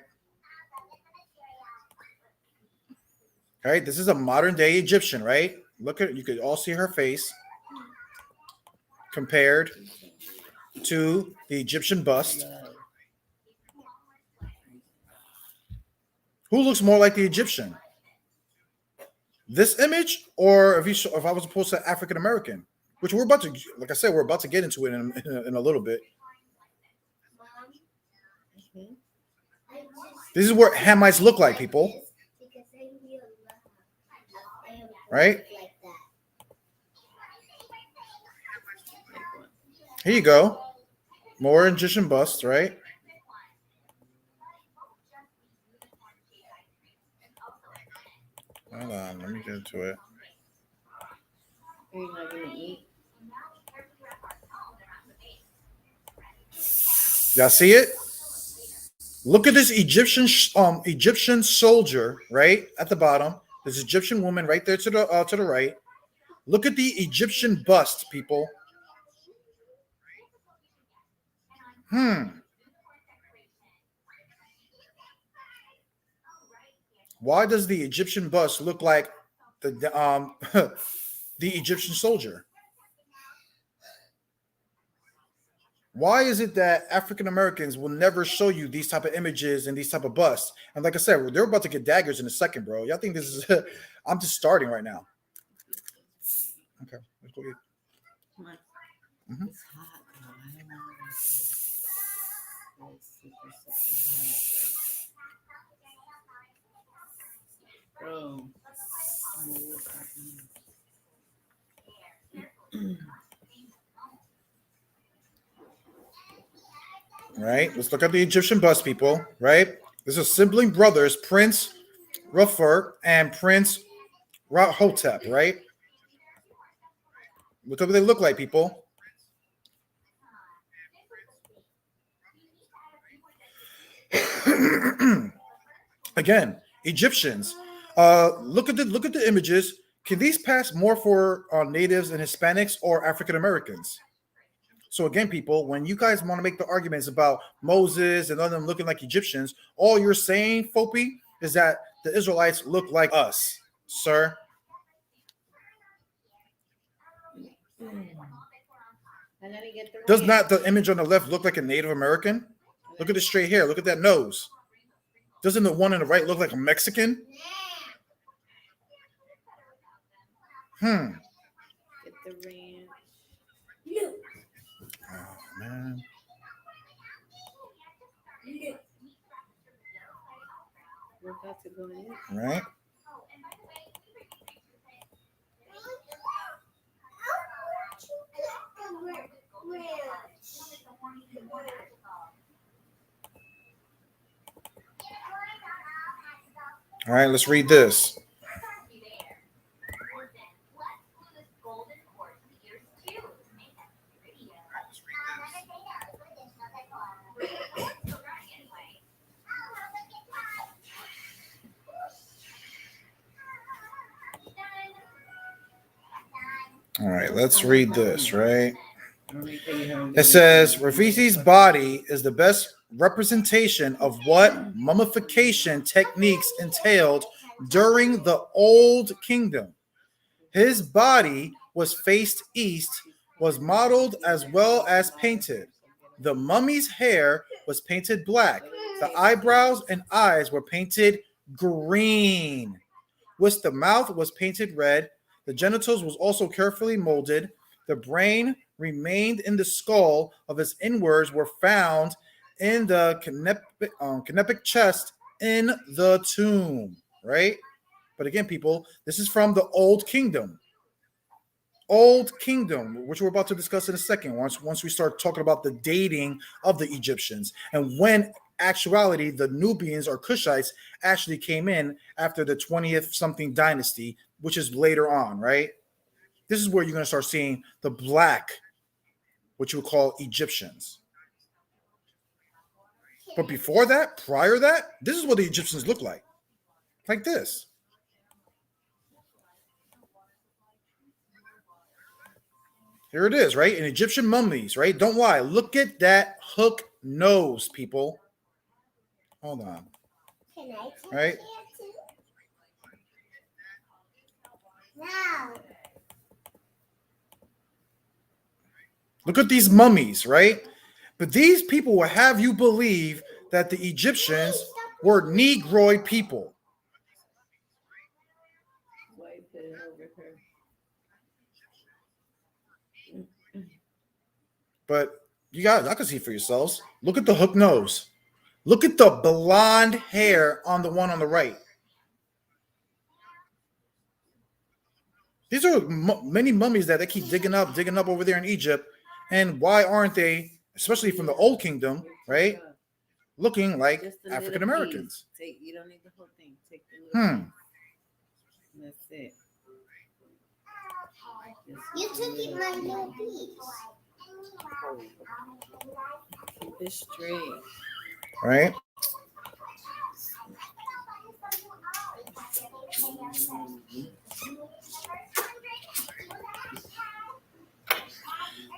All right. This is a modern day Egyptian, right? Look at it. You could all see her face compared to the Egyptian bust. Who looks more like the Egyptian? This image, or if I was supposed to African American, which we're about to, like I said, we're about to get into it in a little bit. This is what Hamites look like, people. Right? Here you go. More Egyptian busts, right? Hold on, let me get to it.
Are you not gonna eat?
Y'all see it? Look at this Egyptian soldier right at the bottom. This Egyptian woman right there to the right. Look at the Egyptian bust, people. Why does the Egyptian bust look like the the Egyptian soldier? Why is it that African Americans will never show you these type of images and these type of busts? And like I said, they're about to get daggers in a second, bro. Y'all think this is? I'm just starting right now. Okay, let's go eat.
Come on.
Mhm.
It's hot. Though. I don't want to. It's super hot. Bro.
Right. Let's look at the Egyptian bust, people. Right. This is sibling brothers, Prince Rufer and Prince Hotep. Right. Look at what they look like, people. Again, Egyptians. Look at the images. Can these pass more for natives and Hispanics or African Americans? So again, people, when you guys want to make the arguments about Moses and them looking like Egyptians, all you're saying, Fopi, is that the Israelites look like us, sir. Does not the image on the left look like a Native American? Look at the straight hair. Look at that nose. Doesn't the one on the right look like a Mexican?
Get the ranch.
Oh, man.
We're about to go in.
Right? All right, let's read this. All right, let's read this, right? It says Rafisi's body is the best representation of what mummification techniques entailed during the Old Kingdom. His body was faced east, was modeled as well as painted. The mummy's hair was painted black. The eyebrows and eyes were painted green, whilst the mouth was painted red. The genitals was also carefully molded. The brain remained in the skull of his inwards were found in the canopic chest in the tomb, right? But again, people, this is from the Old Kingdom. Old Kingdom, which we're about to discuss in a second, once we start talking about the dating of the Egyptians and when actuality the Nubians or Cushites actually came in after the 20th something dynasty, which is later on, right? This is where you're going to start seeing the black, what you would call Egyptians. But before that, prior to that, this is what the Egyptians look like this. Here it is, right? In Egyptian mummies, right? Don't lie. Look at that hook nose, people. Hold on.
Can I take
Right?
No.
Look at these mummies, right? But these people will have you believe that the Egyptians were Negroid people.
Wipe it over her.
But you guys, I can see for yourselves. Look at the hook nose. Look at the blonde hair on the one on the right. These are many mummies that they keep digging up over there in Egypt. And why aren't they, especially from the Old Kingdom, right, looking like African Americans?
You don't need the whole thing. Take the little piece. That's it.
You took it my little piece.
Keep it straight.
Right?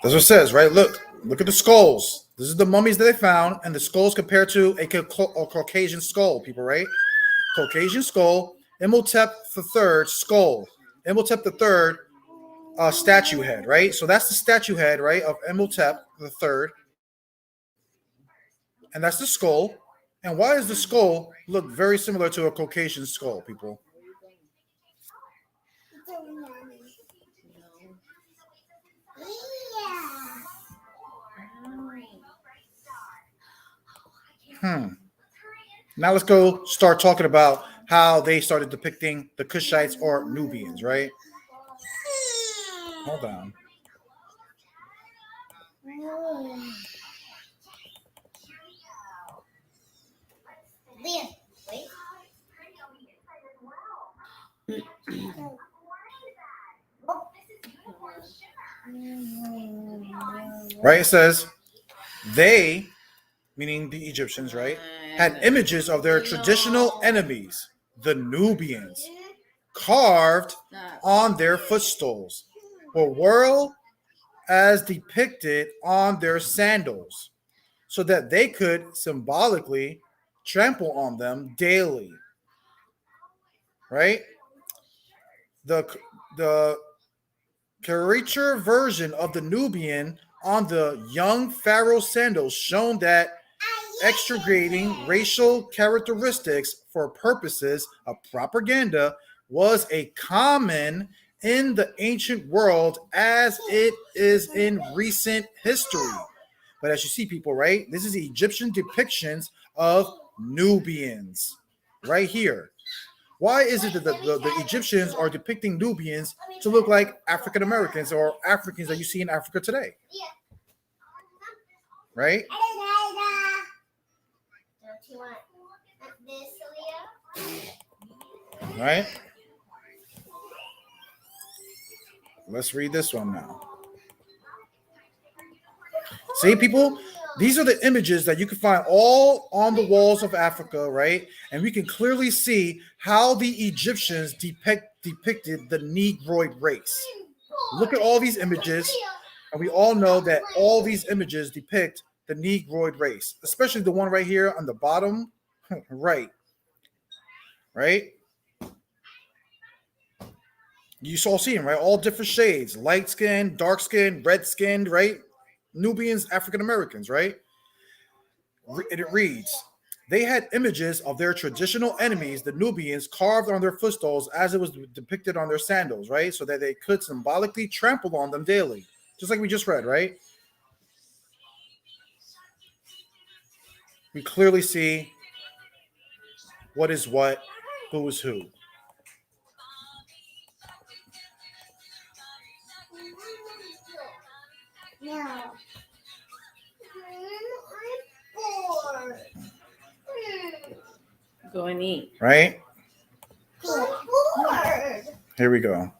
That's what it says, right? Look at the skulls. This is the mummies that they found, and the skulls compared to a Caucasian skull, people, right? Caucasian skull, Imhotep III skull, Imhotep III statue head, right? So that's the statue head, right, of Imhotep III, And that's the skull. And why does the skull look very similar to a Caucasian skull, people? Now let's go start talking about how they started depicting the Kushites or Nubians, right? Hold on.
There.
Right? It says they, meaning the Egyptians, right, had images of their traditional enemies, the Nubians, carved on their footstools, or were as depicted on their sandals, so that they could symbolically trample on them daily. Right? The caricature version of the Nubian on the young pharaoh sandals shown that extricating racial characteristics for purposes of propaganda was a common in the ancient world as it is in recent history. But as you see, people, right, this is the Egyptian depictions of Nubians right here. Why is it that the Egyptians are depicting Nubians to look like African Americans or Africans that you see in Africa today? Right?
Don't you want this, Leah?
Right? Let's read this one now. See, people, these are the images that you can find all on the walls of Africa, right? And we can clearly see how the Egyptians depicted the Negroid race. Look at all these images, and we all know that all these images depict the Negroid race, especially the one right here on the bottom right. Right? You all see them, right? All different shades, light skin, dark skin, red skinned, right? Nubians, African Americans, right? It reads, they had images of their traditional enemies, the Nubians, carved on their footstools as it was depicted on their sandals, right? So that they could symbolically trample on them daily. Just like we just read, right? We clearly see what is what, who is who.
No. I'm bored.
Go and eat.
Right?
I'm bored.
Here we go.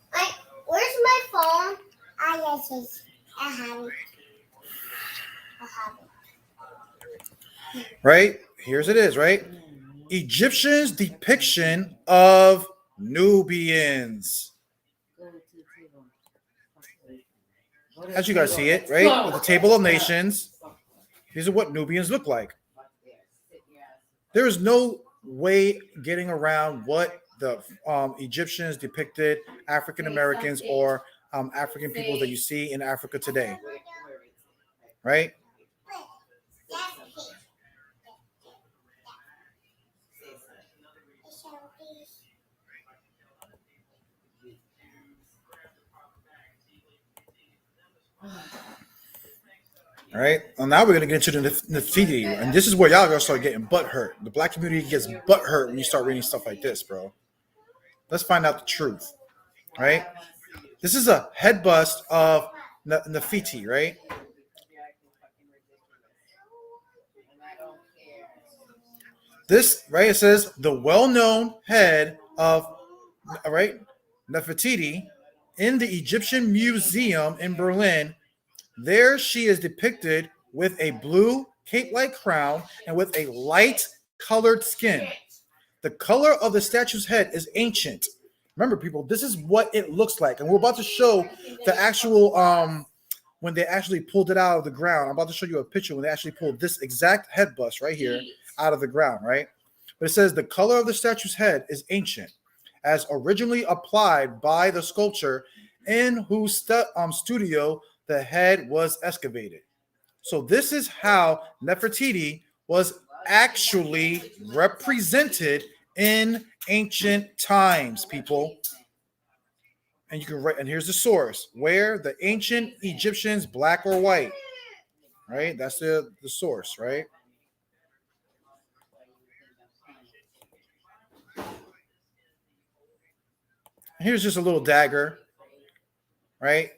Where's my phone? I have it. I have it.
Right? Here's it is, right? Egyptians' depiction of Nubians. As you guys see it, right? With the table of nations, these are what Nubians look like. There is no way getting around what the Egyptians depicted African Americans or African people that you see in Africa today. Right? All right. Well, now we're going to get into the Nefertiti, and this is where y'all going to start getting butt hurt. The black community gets butt hurt when you start reading stuff like this, bro. Let's find out the truth. Right? This is a head bust of Nefertiti, right? This, right, it says the well-known head of, all right, Nefertiti in the Egyptian Museum in Berlin. There she is depicted with a blue cape-like crown and with a light-colored skin. The color of the statue's head is ancient. Remember, people, this is what it looks like. And we're about to show the actual, when they actually pulled it out of the ground. I'm about to show you a picture when they actually pulled this exact head bust right here out of the ground, right? But it says the color of the statue's head is ancient, as originally applied by the sculptor in whose studio the head was excavated. So this is how Nefertiti was actually represented in ancient times, people. And you can write, and here's the source: where the ancient Egyptians, black or white, right? That's the source, right? And here's just a little dagger, right?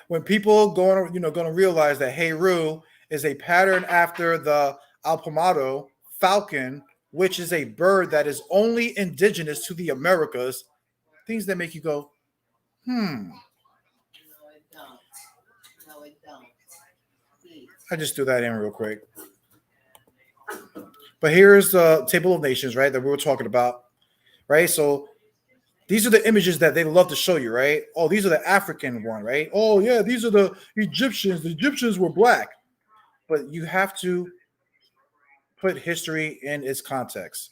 When people going to realize that Heru is a pattern after the alpamado falcon, which is a bird that is only indigenous to the Americas, things that make you go, hmm.
No, it don't. No, it don't. Please.
I just threw that in real quick. But here's the table of nations, right, that we were talking about, right? So these are the images that they love to show you, right? Oh, these are the African one, right? Oh, yeah, these are the Egyptians. The Egyptians were black. But you have to put history in its context.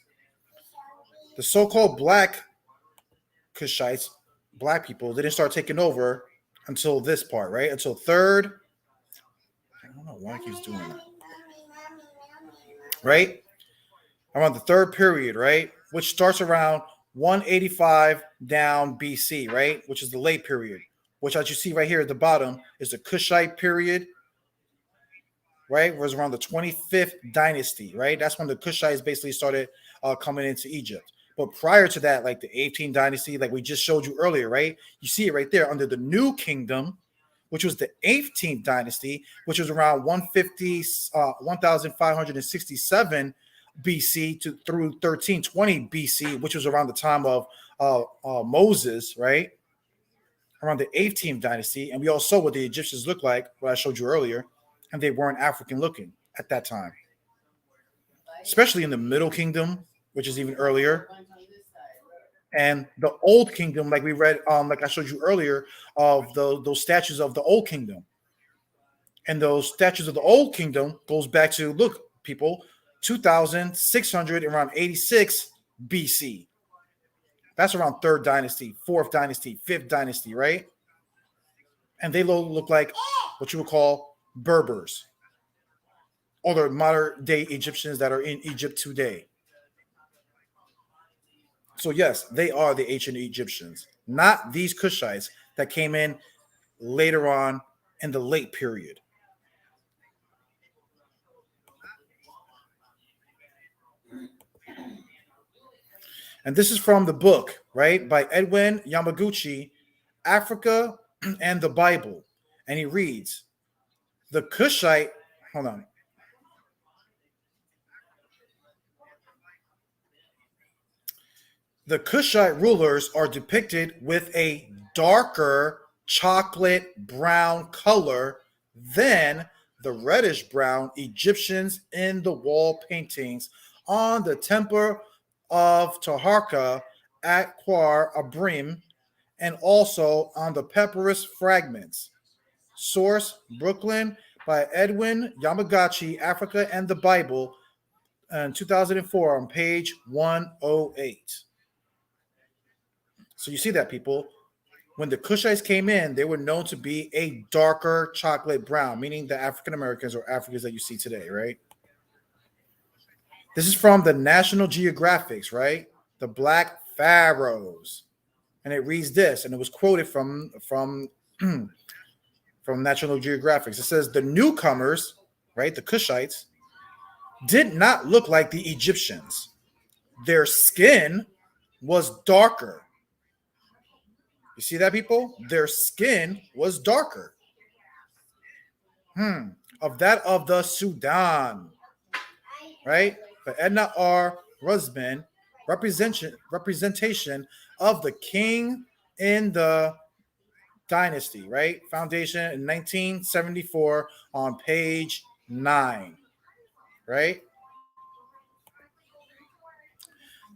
The so-called black Kushites, black people, didn't start taking over until this part, right? Until third. I don't know why he's doing that. Right? Around the third period, right? Which starts around 185 down BC, right? Which is the late period. Which, as you see right here at the bottom, is the Kushite period, right? It was around the 25th dynasty, right? That's when the Kushites basically started coming into Egypt. But prior to that, like the 18th dynasty, like we just showed you earlier, right? You see it right there under the New Kingdom, which was the 18th dynasty, which was around 1567 BC through 1320 BC, which was around the time of Moses, right? Around the 18th dynasty. And we all saw what the Egyptians looked like, what I showed you earlier, and they weren't African looking at that time, especially in the Middle Kingdom, which is even earlier. And the Old Kingdom, like we read, like I showed you earlier, of those statues of the Old Kingdom. And those statues of the Old Kingdom goes back to, look, people, 2,600 around 86 BC. That's around third dynasty, fourth dynasty, fifth dynasty, right? And they look like what you would call Berbers, or the modern day Egyptians that are in Egypt today. So yes, they are the ancient Egyptians, not these Kushites that came in later on in the late period. And this is from the book, right, by Edwin Yamaguchi, Africa and the Bible. And he reads, the Kushite, hold on. The Kushite rulers are depicted with a darker chocolate brown color than the reddish brown Egyptians in the wall paintings on the Temple of Taharka at Khwar Abrim, and also on the papyrus fragments. Source: Brooklyn by Edwin Yamaguchi, Africa and the Bible, in 2004 on page 108. So you see that, people. When the Kushites came in, they were known to be a darker chocolate brown, meaning the African Americans or Africans that you see today, right? This is from the National Geographics, right? The Black Pharaohs. And it reads this, and it was quoted from National Geographics. It says the newcomers, right, the Kushites, did not look like the Egyptians. Their skin was darker. You see that, people? Their skin was darker. Of that of the Sudan, right? But Edna R. Rusban, representation of the king in the dynasty, right? Foundation in 1974 on page 9, right?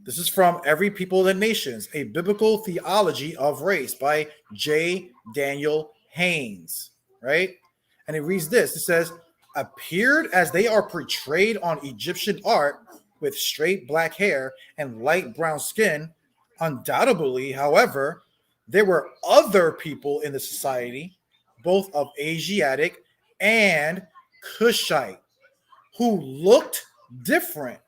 This is from Every People and Nations, A Biblical Theology of Race by J. Daniel Haynes, right? And it reads this. It says, appeared as they are portrayed on Egyptian art with straight black hair and light brown skin. Undoubtedly, however, there were other people in the society, both of Asiatic and Kushite, who looked different,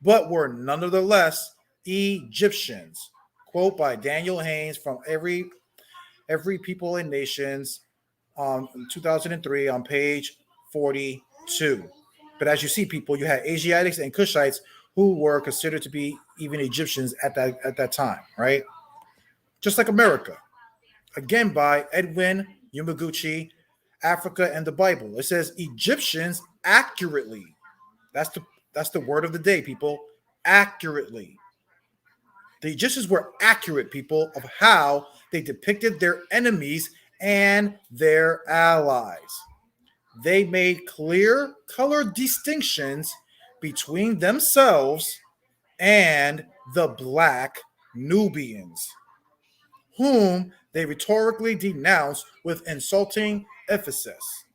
but were nonetheless Egyptians. Quote by Daniel Haynes from Every People and Nations, 2003 on page 42. But as you see, people, you had Asiatics and Cushites who were considered to be even Egyptians at that time, right? Just like America. Again, by Edwin Yamaguchi, Africa and the Bible. It says Egyptians accurately. That's the word of the day, people. Accurately. The Egyptians were accurate, people, of how they depicted their enemies and their allies. They made clear color distinctions between themselves and the black Nubians, whom they rhetorically denounced with insulting emphasis.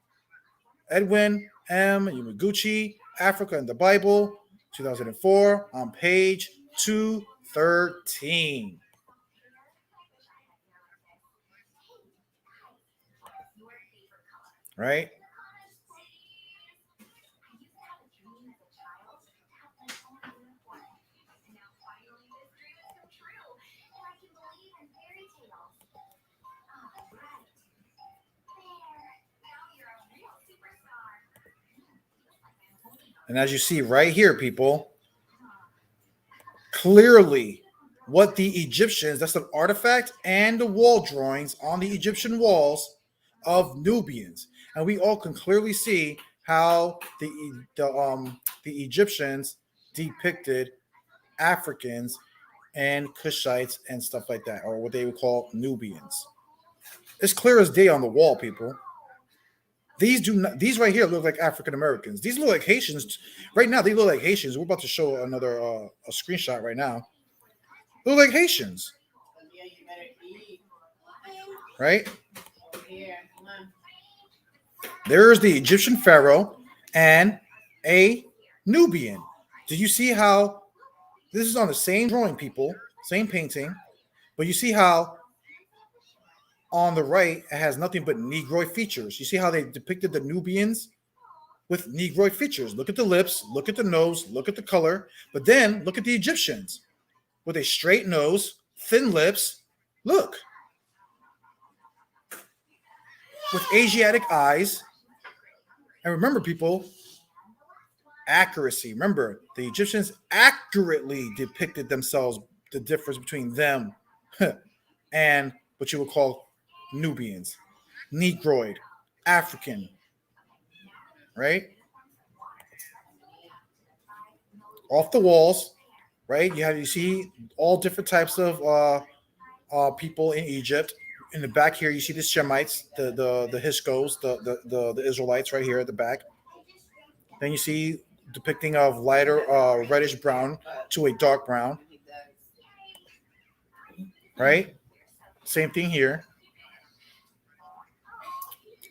Edwin M. Yamaguchi, Africa and the Bible, 2004, on page 213. Right? And as you see right here, people, clearly what the Egyptians, that's an artifact and the wall drawings on the Egyptian walls of Nubians. And we all can clearly see how the Egyptians depicted Africans and Cushites and stuff like that, or what they would call Nubians. It's clear as day on the wall, people. These right here look like African Americans. These look like Haitians. Right now, they look like Haitians. We're about to show another a screenshot right now. They look like Haitians.
Yeah, you better eat.
Right?
Here, come on.
There's the Egyptian pharaoh and a Nubian. Do you see how this is on the same drawing, people, same painting, but you see how on the right it has nothing but Negroid features. You see how they depicted the Nubians with Negroid features. Look at the lips, look at the nose, look at the color, but then look at the Egyptians with a straight nose, thin lips. Look. With Asiatic eyes. And remember, people, accuracy. Remember, the Egyptians accurately depicted themselves, the difference between them and what you would call Nubians, Negroid, African, right? Off the walls, right? You see all different types of people in Egypt. In the back here, you see the Shemites, the Hyksos, the Israelites right here at the back. Then you see depicting of lighter reddish brown to a dark brown, right? Same thing here.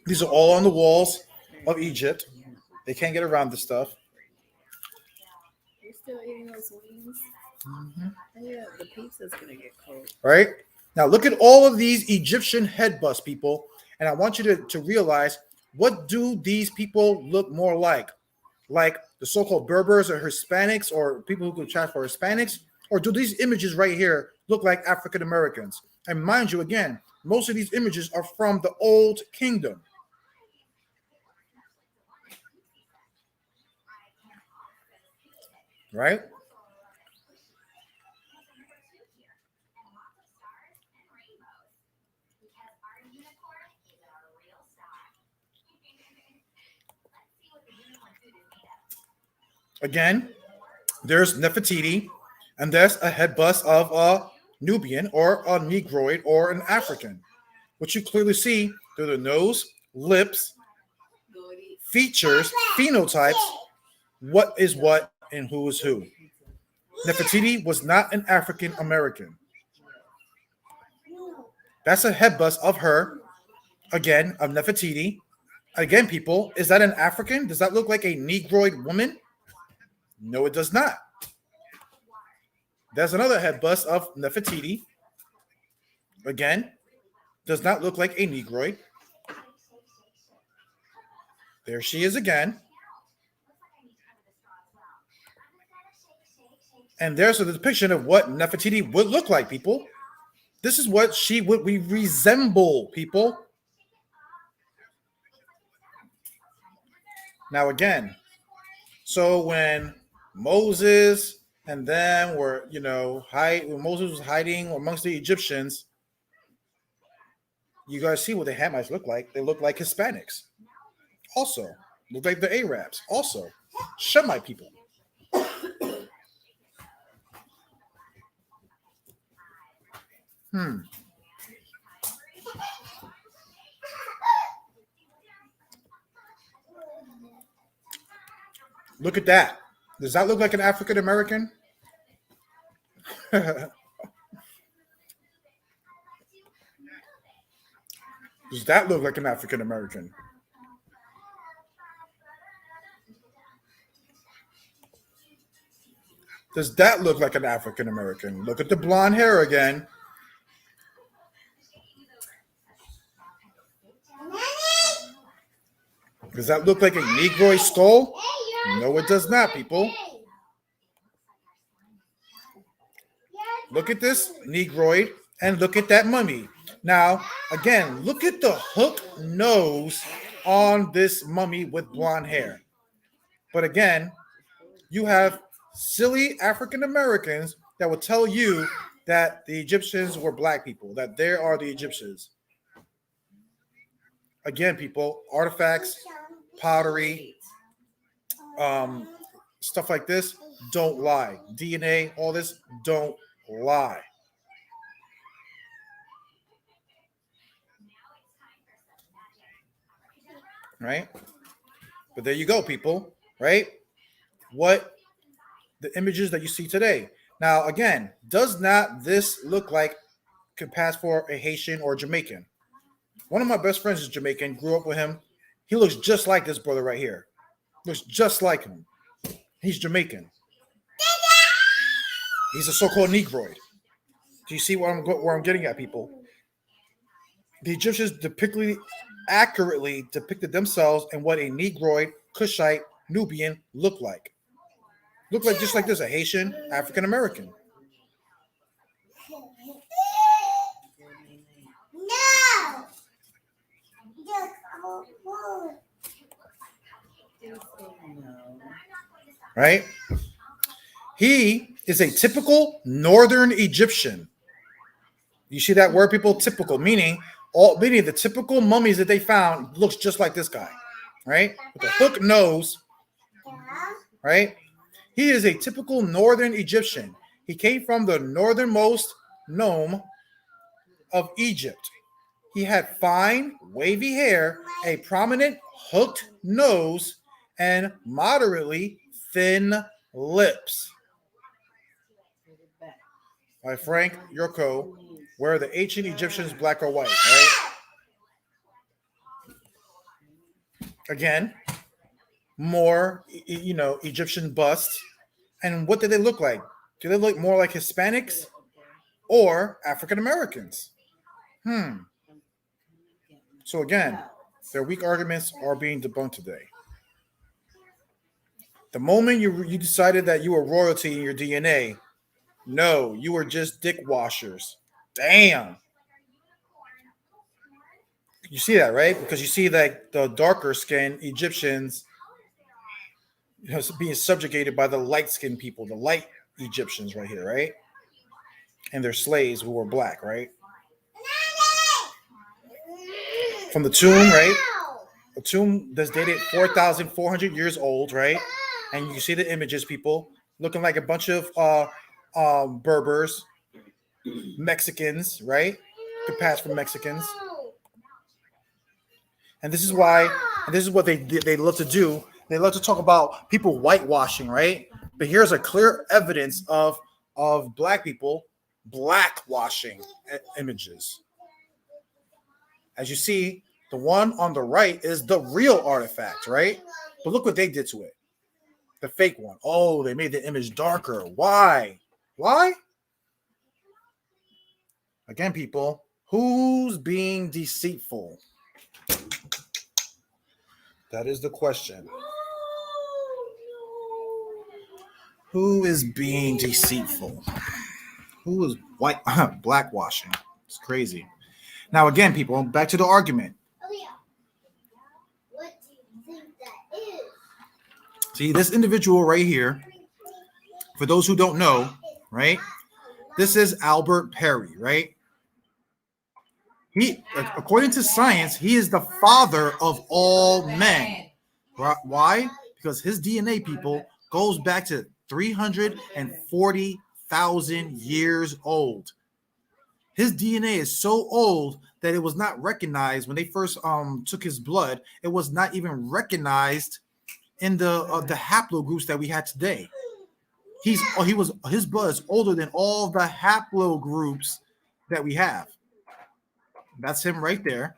These are all on the walls of Egypt. They can't get around this stuff.
You're still eating those wings?
Mm-hmm.
Yeah, the pizza's gonna get cold.
Right? Now look at all of these Egyptian head busts, people. And I want you to realize, what do these people look more like? Like the so-called Berbers or Hispanics or people who could chat for Hispanics? Or do these images right here look like African Americans? And mind you, again, most of these images are from the Old Kingdom. Right? Again, there's Nefertiti, and there's a head bust of a Nubian or a Negroid or an African, which you clearly see through the nose, lips, features, phenotypes, what is what and who is who. Nefertiti was not an African American. That's a head bust of her, again, of Nefertiti. Again, people, is that an African? Does that look like a Negroid woman? No, it does not. There's another head bust of Nefertiti. Again, does not look like a Negroid. There she is again. And there's a depiction of what Nefertiti would look like, people. This is what she would resemble, people. Now, again, so when Moses and them were, when Moses was hiding amongst the Egyptians, you guys see what the Hamites look like. They look like Hispanics. Also, look like the Arabs. Also, Shemite people. Look at that. Does that look like an African American? Does that look like an African American? Does that look like an African American? Look at the blonde hair again. Does that look like a Negroid skull? No, it does not, people. Look at this Negroid and look at that mummy. Now, again, look at the hook nose on this mummy with blonde hair. But again, you have silly African Americans that will tell you that the Egyptians were black people, that they are the Egyptians. Again, people, artifacts, pottery, stuff like this don't lie. DNA, all this don't lie. Right? But there you go, people. Right? What the images that you see today. Now, again, does not this look like could pass for a Haitian or Jamaican? One of my best friends is Jamaican, grew up with him. He looks just like this brother right here. Looks just like him. He's Jamaican. He's a so-called Negroid. Do you see where I'm getting at, people? The Egyptians accurately depicted themselves and what a Negroid, Cushite, Nubian looked like. Looked like just like this, a Haitian, African American. Right? He is a typical Northern Egyptian. You see that word, people? Typical, meaning the typical mummies that they found looks just like this guy, right? With a hook nose, right? He is a typical Northern Egyptian. He came from the northernmost nome of Egypt. He had fine, wavy hair, a prominent hooked nose, and moderately thin lips. By Frank Yurko, were the ancient Egyptians black or white, right? Again, more, Egyptian busts. And what did they look like? Do they look more like Hispanics or African Americans? So again, their weak arguments are being debunked today. The moment you decided that you were royalty in your DNA, no, you were just dick washers. Damn. You see that, right? Because you see that the darker skinned Egyptians being subjugated by the light skinned people, the light Egyptians right here, right? And their slaves who were black, right? From the tomb, right? A tomb that's dated 4,400 years old, right? And you see the images, people, looking like a bunch of Berbers, Mexicans, right? Could pass for Mexicans. And this is why, and this is what they love to do. They love to talk about people whitewashing, right? But here's a clear evidence of black people blackwashing images. As you see, the one on the right is the real artifact, right? But look what they did to it. The fake one. Oh, they made the image darker. Why? Why? Again, people, who's being deceitful? That is the question. Who is being deceitful? Who is white blackwashing? It's crazy. Now again, people, back to the argument.
Oh yeah. What do you think that is?
See, this individual right here, for those who don't know, right? This is Albert Perry, right? He, according to science, he is the father of all men. Why? Because his DNA, people, goes back to 340,000 years old. His DNA is so old that it was not recognized when they first took his blood. It was not even recognized in the haplogroups that we had today. His blood is older than all the haplogroups that we have. That's him right there.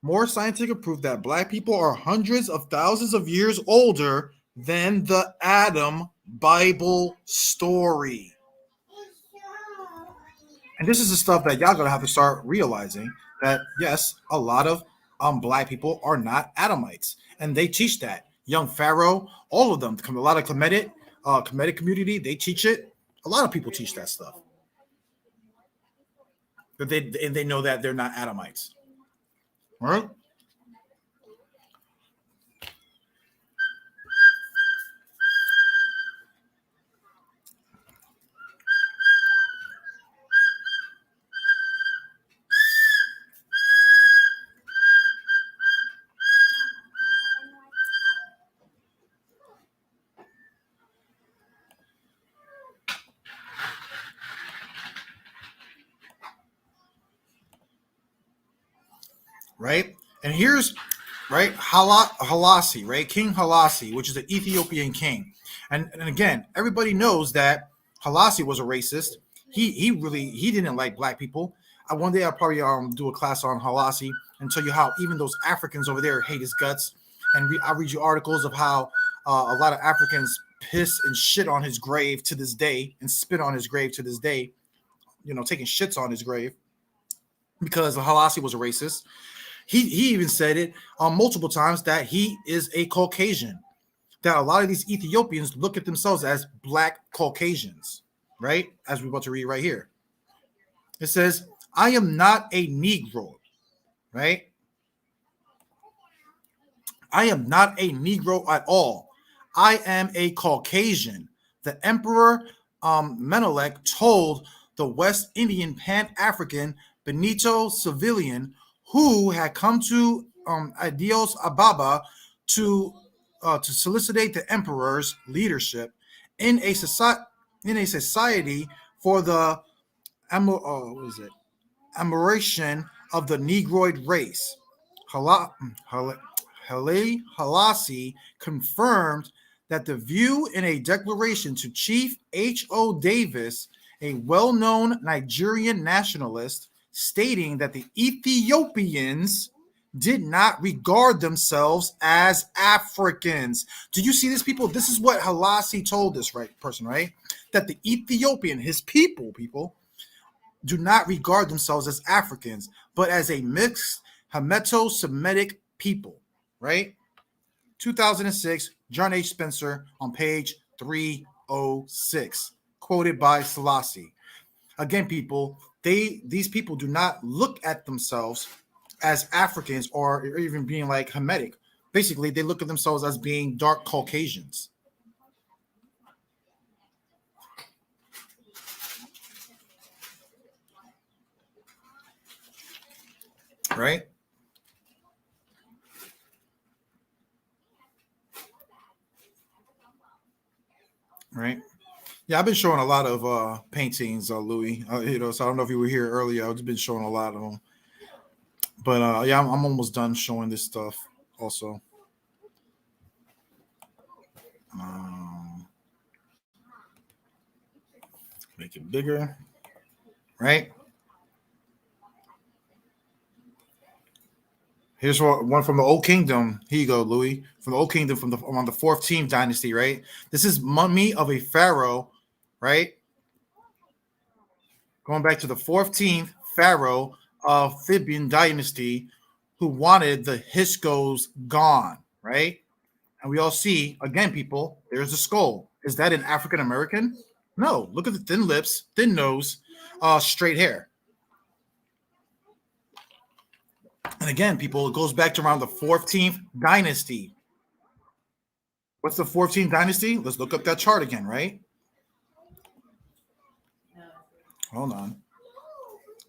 More scientific proof that black people are hundreds of thousands of years older than the Adam Bible story. And this is the stuff that y'all gonna have to start realizing that yes, a lot of black people are not Adamites, and they teach that. Young Pharaoh, all of them, a lot of Kemetic community, they teach it. A lot of people teach that stuff, but they know that they're not Adamites. All right. Right? And here's right Halasi, right? King Halasi, which is an Ethiopian king. And again, everybody knows that Halasi was a racist. He didn't like black people. One day I'll probably do a class on Halasi and tell you how even those Africans over there hate his guts. And I'll read you articles of how a lot of Africans piss and shit on his grave to this day and spit on his grave to this day, taking shits on his grave because Halasi was a racist. He even said it multiple times that he is a Caucasian, that a lot of these Ethiopians look at themselves as black Caucasians, right? As we're about to read right here. It says, I am not a Negro, right? I am not a Negro at all. I am a Caucasian. The Emperor Menelik told the West Indian Pan-African Benito Civilian, who had come to Addis Ababa to solicit the emperor's leadership in a society for the admiration of the Negroid race. Halasi confirmed that the view in a declaration to Chief H.O. Davis, a well-known Nigerian nationalist, stating that the Ethiopians did not regard themselves as Africans. Do you see this, people? This is what Halasi told this person, right? That the Ethiopian, his people, do not regard themselves as Africans, but as a mixed Hameto-Semitic people, right? 2006, John H. Spencer on page 306, quoted by Selassie. Again, people, these people do not look at themselves as Africans or even being like Hamitic. Basically, they look at themselves as being dark Caucasians. Right? Right? Yeah, I've been showing a lot of paintings, Louis. So I don't know if you were here earlier. I've been showing a lot of them. But yeah, I'm almost done showing this stuff also. Make it bigger. Right? Here's one from the Old Kingdom. Here you go, Louis. From the Old Kingdom, on the 14th dynasty, right? This is mummy of a pharaoh, right? Going back to the 14th pharaoh of Theban dynasty, who wanted the Hyksos gone, right? And we all see, again, people, there's a skull. Is that an African American? No. Look at the thin lips, thin nose, straight hair. And again, people, it goes back to around the 14th dynasty. What's the 14th dynasty? Let's look up that chart again, right? Hold on.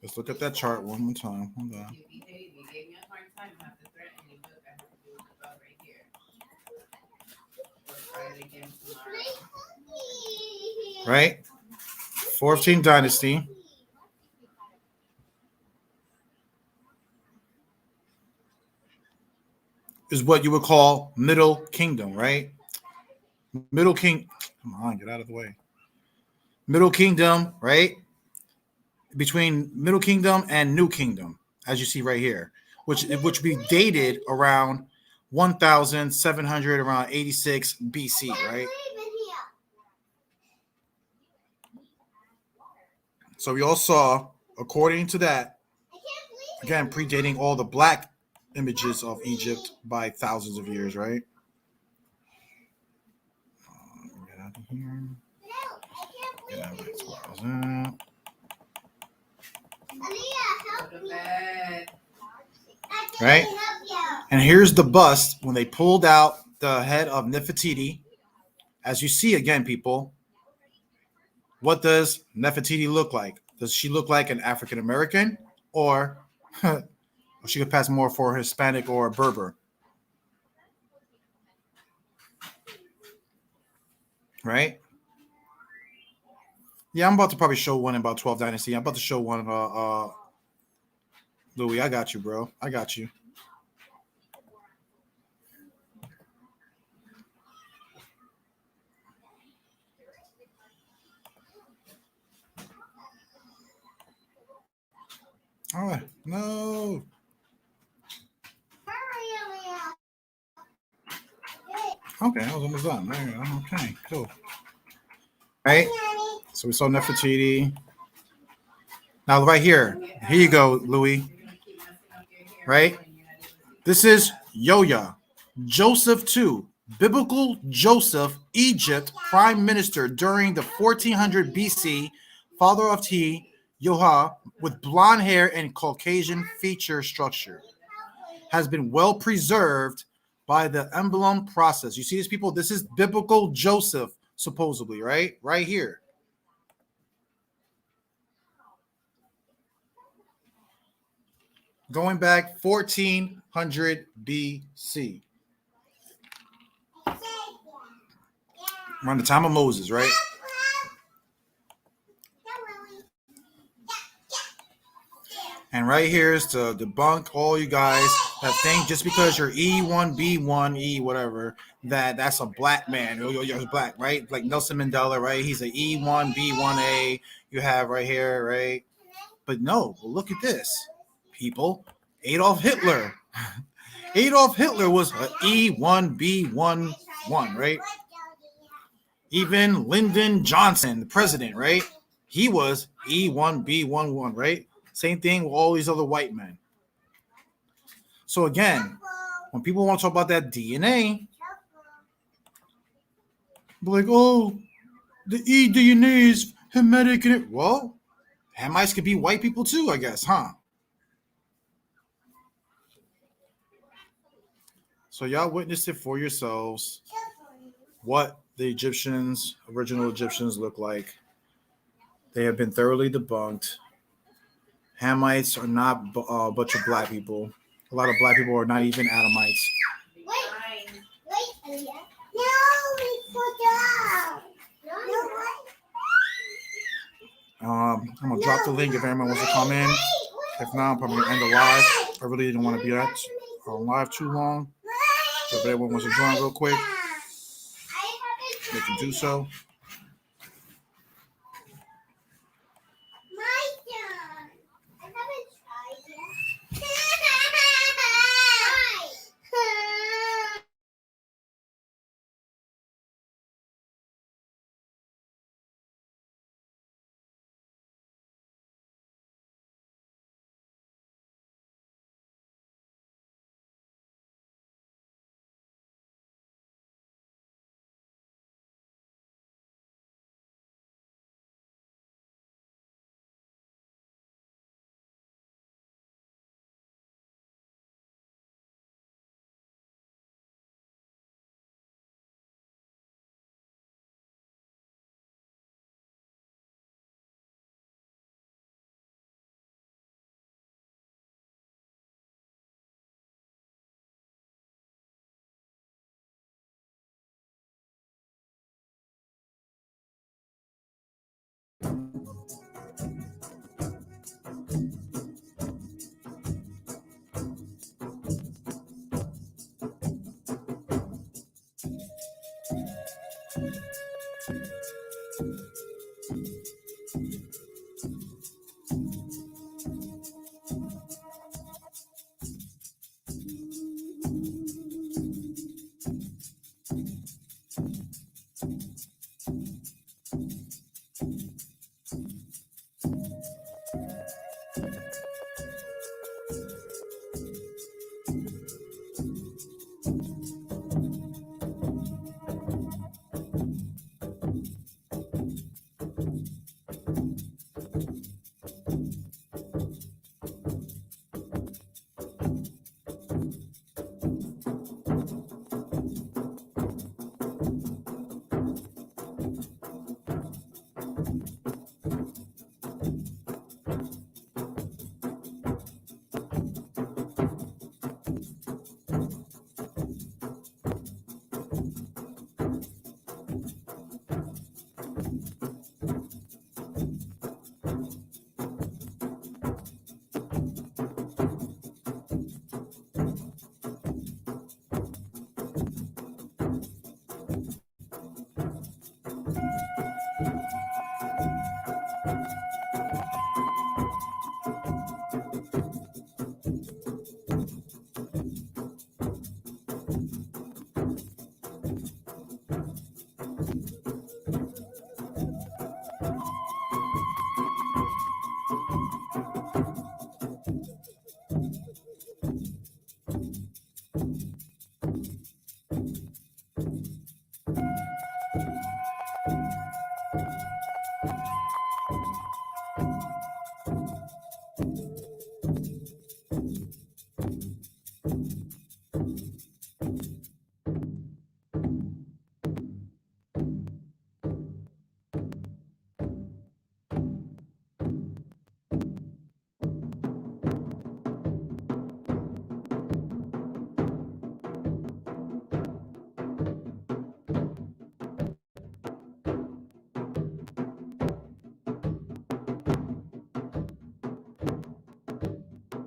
Let's look at that chart one more time. Hold on.
You gave me a hard time. Have to threaten me. Look, I have to do it about right here. Or try it again tomorrow.
Right? 14th dynasty. Is what you would call Middle Kingdom, right? Middle King. Come on, get out of the way. Middle Kingdom, right? Between Middle Kingdom and New Kingdom, as you see right here, which would be dated around 1,700, around 86 BC, right? So we all saw, according to that, again, predating all the black images of Egypt by thousands of years, right? Get out of here. Get out of here. Right? And here's the bust when they pulled out the head of Nefertiti. As you see again, people, what does Nefertiti look like? Does she look like an African American, or she could pass more for Hispanic or Berber? Right? Yeah, I'm about to probably show one in about 12 Dynasty. I'm about to show one. Louis, I got you, bro. I got you. All right. No. Okay, I was almost done. There, okay, cool. Right? So we saw Nefertiti. Now, right here. Here you go, Louis. Right? This is Yoya. Joseph II. Biblical Joseph, Egypt, Prime Minister during the 1400 BC, father of T. Yoha, with blonde hair and Caucasian feature structure. Has been well preserved by the emblem process. You see these people? This is biblical Joseph, supposedly, right? Right here. Going back 1400 BC. Around the time of Moses, right? And right here is to debunk all you guys that think just because you're E1, B1, E, whatever, that's a black man. You're black, right? Like Nelson Mandela, right? He's an E1, B1A. You have right here, right? But no, look at this, people. Adolf Hitler. Adolf Hitler was an E1, B1, 1, right? Even Lyndon Johnson, the president, right? He was E1, B1, 1, right? Same thing with all these other white men. So again, when people want to talk about that DNA, they're like, oh, the eDNA is Hamitic. Well, Hamites could be white people too, I guess, huh? So y'all witnessed it for yourselves what the original Egyptians look like. They have been thoroughly debunked. Hamites are not a bunch of black people. A lot of black people are not even Adamites.
Wait, no, we forgot.
I'm gonna drop the link if anyone wants to come in. If not, I'm probably gonna end the live. I really didn't want to be on live too long. So if anyone wants to join real quick, they can do so.